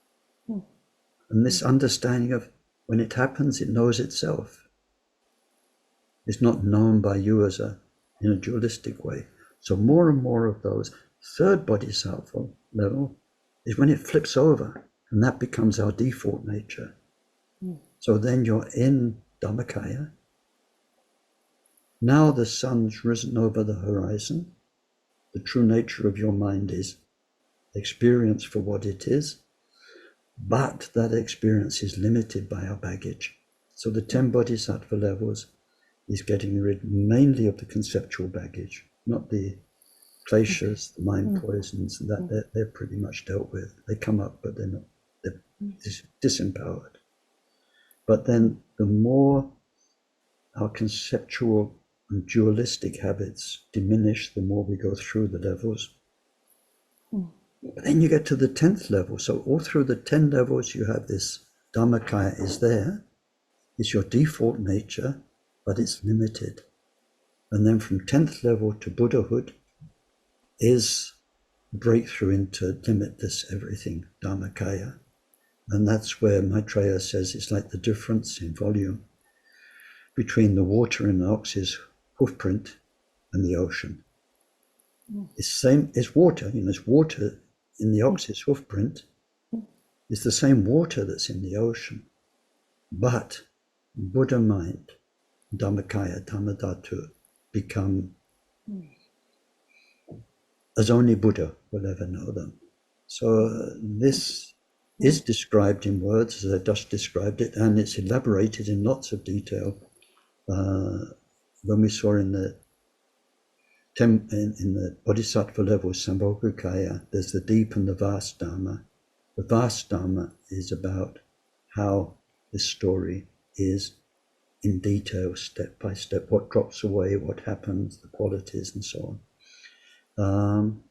And this understanding of, when it happens, it knows itself. It's not known by you in a dualistic way. So more and more of those. Third bodhisattva level is when it flips over, and that becomes our default nature. So then you're in dharmakaya. Now the sun's risen over the horizon. The true nature of your mind is experience for what it is, but that experience is limited by our baggage. So the 10 bodhisattva levels is getting rid mainly of the conceptual baggage, not the kleshas, the mind poisons, that they're pretty much dealt with. They come up, but they're disempowered. But then the more our conceptual and dualistic habits diminish, the more we go through the levels. But then you get to the 10th level. So all through the 10 levels, you have this dharmakaya is there. It's your default nature, but it's limited. And then from 10th level to Buddhahood is breakthrough into limitless everything, dharmakaya. And that's where Maitreya says it's like the difference in volume between the water in an ox's hoofprint and the ocean. It's same. It's water. It's water in the ox's hoofprint. It's the same water that's in the ocean, but Buddha mind, dharmakaya, dharmadhatu, become as only Buddha will ever know them. So this is described in words as I just described it, and it's elaborated in lots of detail. When we saw in the Bodhisattva level, sambhogakaya, there's the deep and the vast Dharma. The vast Dharma is about how this story is in detail, step by step, what drops away, what happens, the qualities, and so on.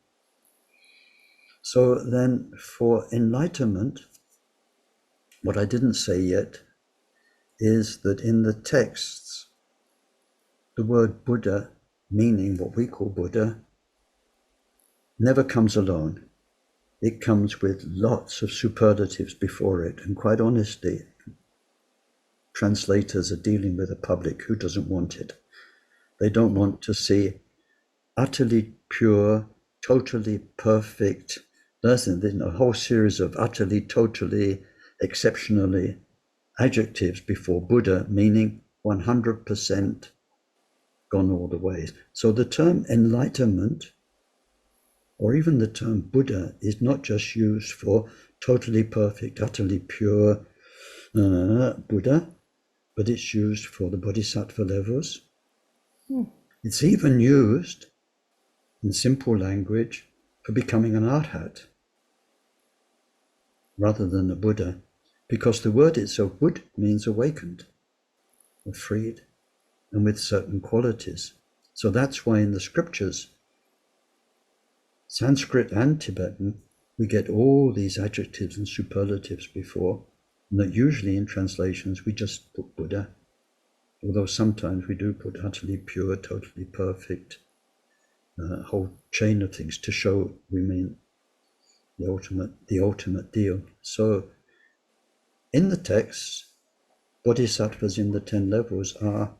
So then for enlightenment, what I didn't say yet is that in the texts, the word Buddha, meaning what we call Buddha, never comes alone. It comes with lots of superlatives before it. And quite honestly, translators are dealing with a public who doesn't want it. They don't want to see utterly pure, totally perfect. There's a whole series of utterly, totally, exceptionally adjectives before Buddha, meaning 100% gone all the ways. So the term enlightenment, or even the term Buddha, is not just used for totally perfect, utterly pure Buddha, but it's used for the Bodhisattva levels. It's even used in simple language for becoming an arhat rather than a Buddha, because the word itself, Bud, means awakened or freed and with certain qualities. So that's why in the scriptures, Sanskrit and Tibetan, we get all these adjectives and superlatives before, and that usually in translations we just put Buddha, although sometimes we do put utterly pure, totally perfect, a whole chain of things to show we mean the ultimate deal. So in the texts, bodhisattvas in the 10 levels are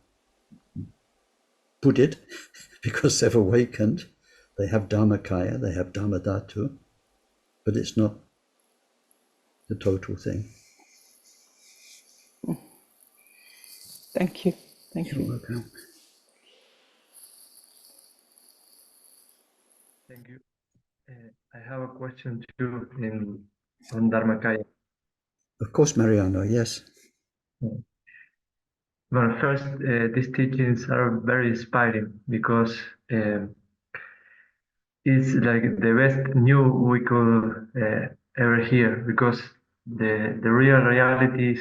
Buddhid because they've awakened. They have dharmakaya, they have dharmadhatu, but it's not the total thing. Thank you. Thank you. You're welcome. Thank you. I have a question too on dharmakaya. Of course, Mariano, yes. Well, first, these teachings are very inspiring because it's like the best news we could ever hear, because the real reality is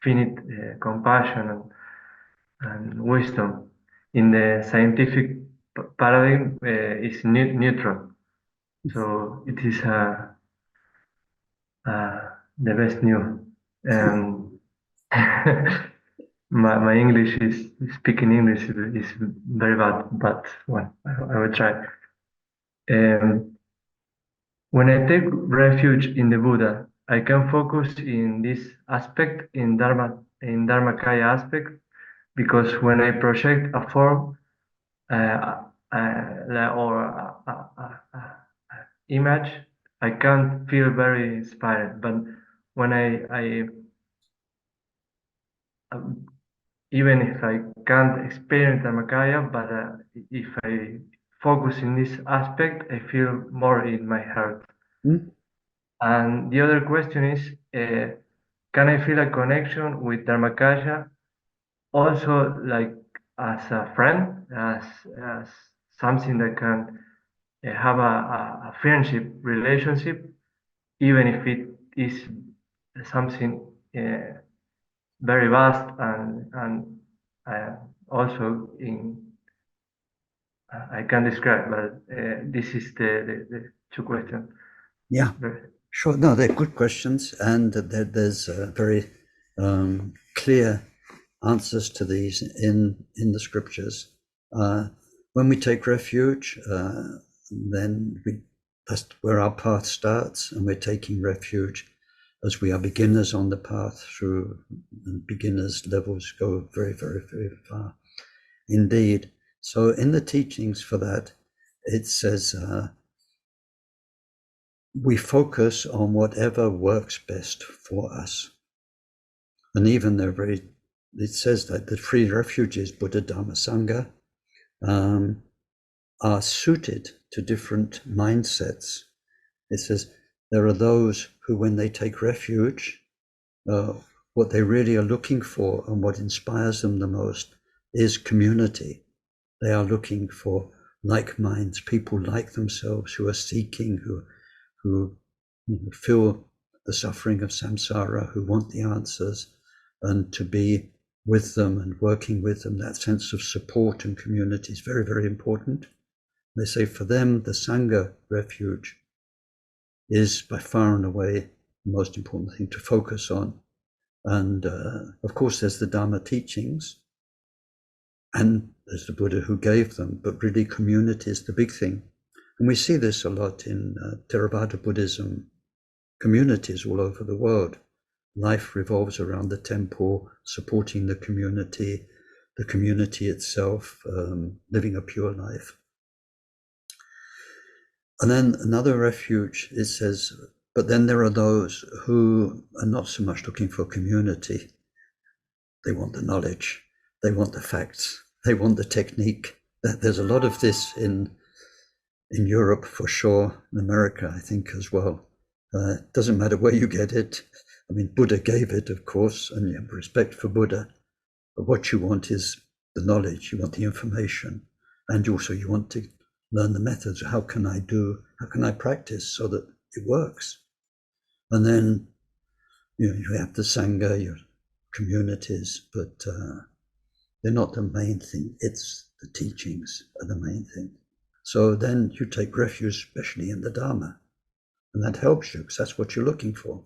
infinite compassion and wisdom. In the scientific paradigm, is neutral. So it is the best news. My English is speaking English is very bad, but well, I will try. When I take refuge in the Buddha, I can focus in this aspect, in dharmakaya aspect, because when I project a form or image, I can't feel very inspired. But when I even if I can't experience dharmakaya, but if I focus in this aspect, I feel more in my heart. And the other question is, can I feel a connection with dharmakaya also, like as a friend, as something that can have a friendship relationship, even if it is something very vast and also I can describe, but this is the two questions. Yeah, sure. No, they're good questions, and there's a very clear answers to these in the scriptures. When we take refuge, then that's where our path starts, and we're taking refuge as we are beginners on the path through, and beginners levels go very, very, very far indeed. So in the teachings for that, it says we focus on whatever works best for us. And even it says that the three refuges, Buddha, Dharma, Sangha, are suited to different mindsets. It says there are those who, when they take refuge, what they really are looking for and what inspires them the most is community. They are looking for like minds, people like themselves who are seeking, who feel the suffering of samsara, who want the answers, and to be with them and working with them. That sense of support and community is very, very important. They say for them, the Sangha refuge is by far and away the most important thing to focus on. And of course, there's the Dharma teachings, and there's the Buddha who gave them, but really community is the big thing. And we see this a lot in Theravada Buddhism communities all over the world. Life revolves around the temple, supporting the community itself, living a pure life. And then another refuge, it says, but then there are those who are not so much looking for community. They want the knowledge, they want the facts, they want the technique. There's a lot of this in Europe for sure, in America I think as well. It doesn't matter where you get it. I mean, Buddha gave it, of course, and you have respect for Buddha. But what you want is the knowledge, you want the information, and also you want to learn the methods. How can I practice so that it works? And then, you have the Sangha, your communities, but they're not the main thing. It's the teachings are the main thing. So then you take refuge, especially in the Dharma, and that helps you because that's what you're looking for.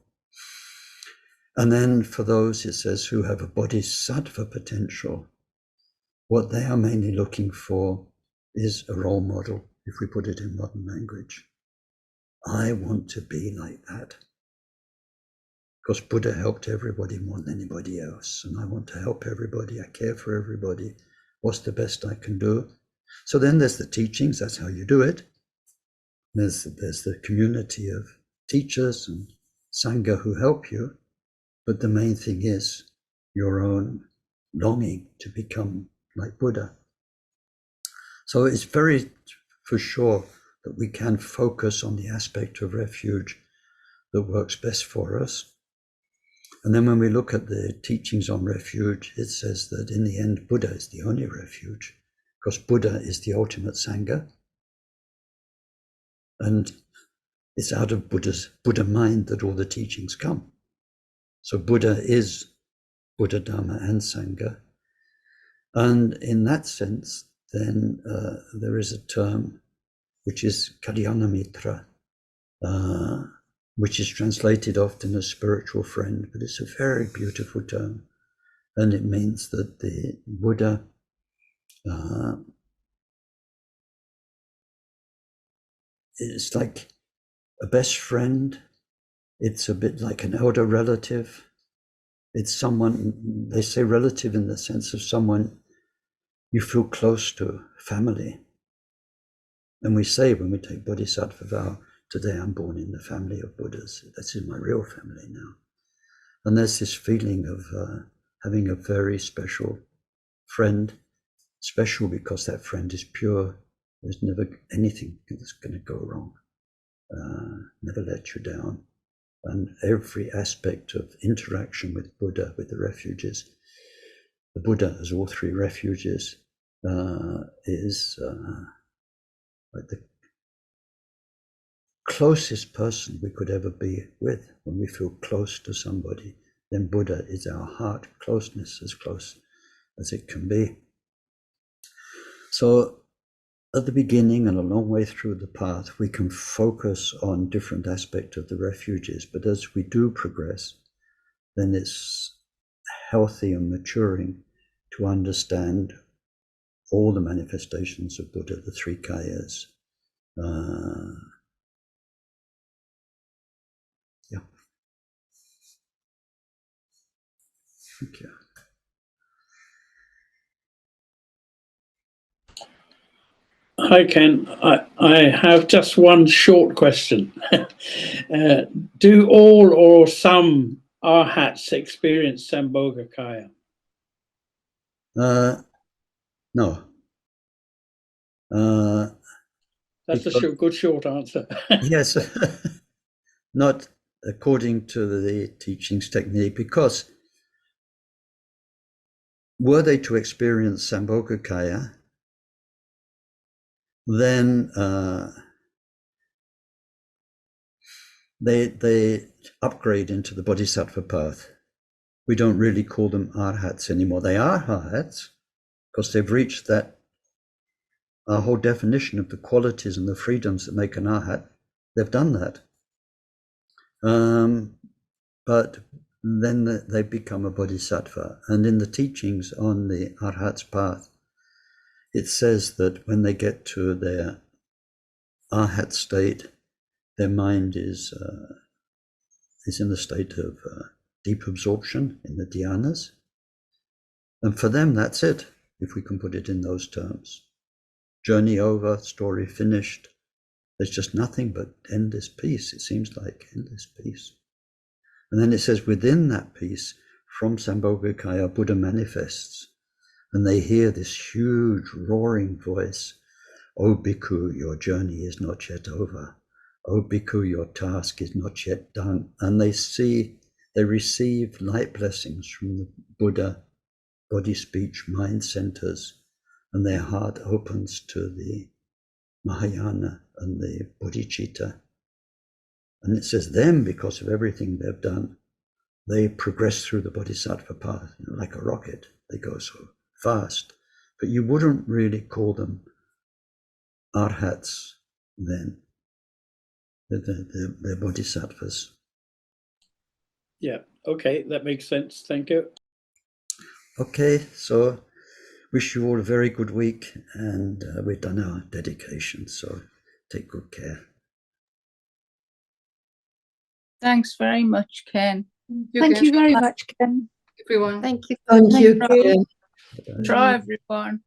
And then for those, it says, who have a bodhisattva potential, what they are mainly looking for is a role model, if we put it in modern language. I want to be like that. Because Buddha helped everybody more than anybody else, and I want to help everybody, I care for everybody. What's the best I can do? So then there's the teachings, that's how you do it. There's the community of teachers and Sangha who help you. But the main thing is your own longing to become like Buddha. So it's very for sure that we can focus on the aspect of refuge that works best for us. And then when we look at the teachings on refuge, it says that in the end, Buddha is the only refuge, because Buddha is the ultimate Sangha. And it's out of Buddha mind that all the teachings come. So Buddha is Buddha, Dharma, and Sangha. And in that sense, then there is a term which is Kalyana Mitra, which is translated often as spiritual friend, but it's a very beautiful term. And it means that the Buddha is like a best friend. It's a bit like an elder relative. It's someone, they say relative in the sense of someone you feel close to, family. And we say when we take Bodhisattva vow, today I'm born in the family of Buddhas. That's in my real family now. And there's this feeling of having a very special friend, special because that friend is pure. There's never anything that's going to go wrong, never let you down. And every aspect of interaction with Buddha, with the refuges, the Buddha as all three refuges, is like the closest person we could ever be with. When we feel close to somebody, then Buddha is our heart closeness, as close as it can be. So at the beginning and a long way through the path, we can focus on different aspects of the refuges, but as we do progress, then it's healthy and maturing to understand all the manifestations of Buddha, the three kayas. Yeah. Thank you. Hi, Ken. I have just one short question. Do all or some arhats experience sambhogakaya? No. That's a good short answer. Yes, not according to the teachings technique, because were they to experience sambhogakaya, then they upgrade into the bodhisattva path. We don't really call them arhats anymore. They are arhats because they've reached that our whole definition of the qualities and the freedoms that make an arhat. They've done that. But then they become a bodhisattva. And in the teachings on the arhat's path, it says that when they get to their arhat state, their mind is in a state of deep absorption in the dhyanas. And for them, that's it, if we can put it in those terms. Journey over, story finished. There's just nothing but endless peace. It seems like endless peace. And then it says within that peace, from Sambhogakaya, Buddha manifests. And they hear this huge roaring voice, "O bhikkhu, your journey is not yet over. O bhikkhu, your task is not yet done." And they receive light blessings from the Buddha, body, speech, mind centers, and their heart opens to the Mahayana and the bodhicitta. And it says then, because of everything they've done, they progress through the bodhisattva path, like a rocket. They go so fast. But you wouldn't really call them arhats then. They're bodhisattvas. Yeah, okay, that makes sense. Thank you. Okay, so wish you all a very good week, and we've done our dedication, so take good care. Thanks very much, Ken. Thank you very much, Ken. Everyone. Thank you. Thank you, Ken. Ken. Try everyone.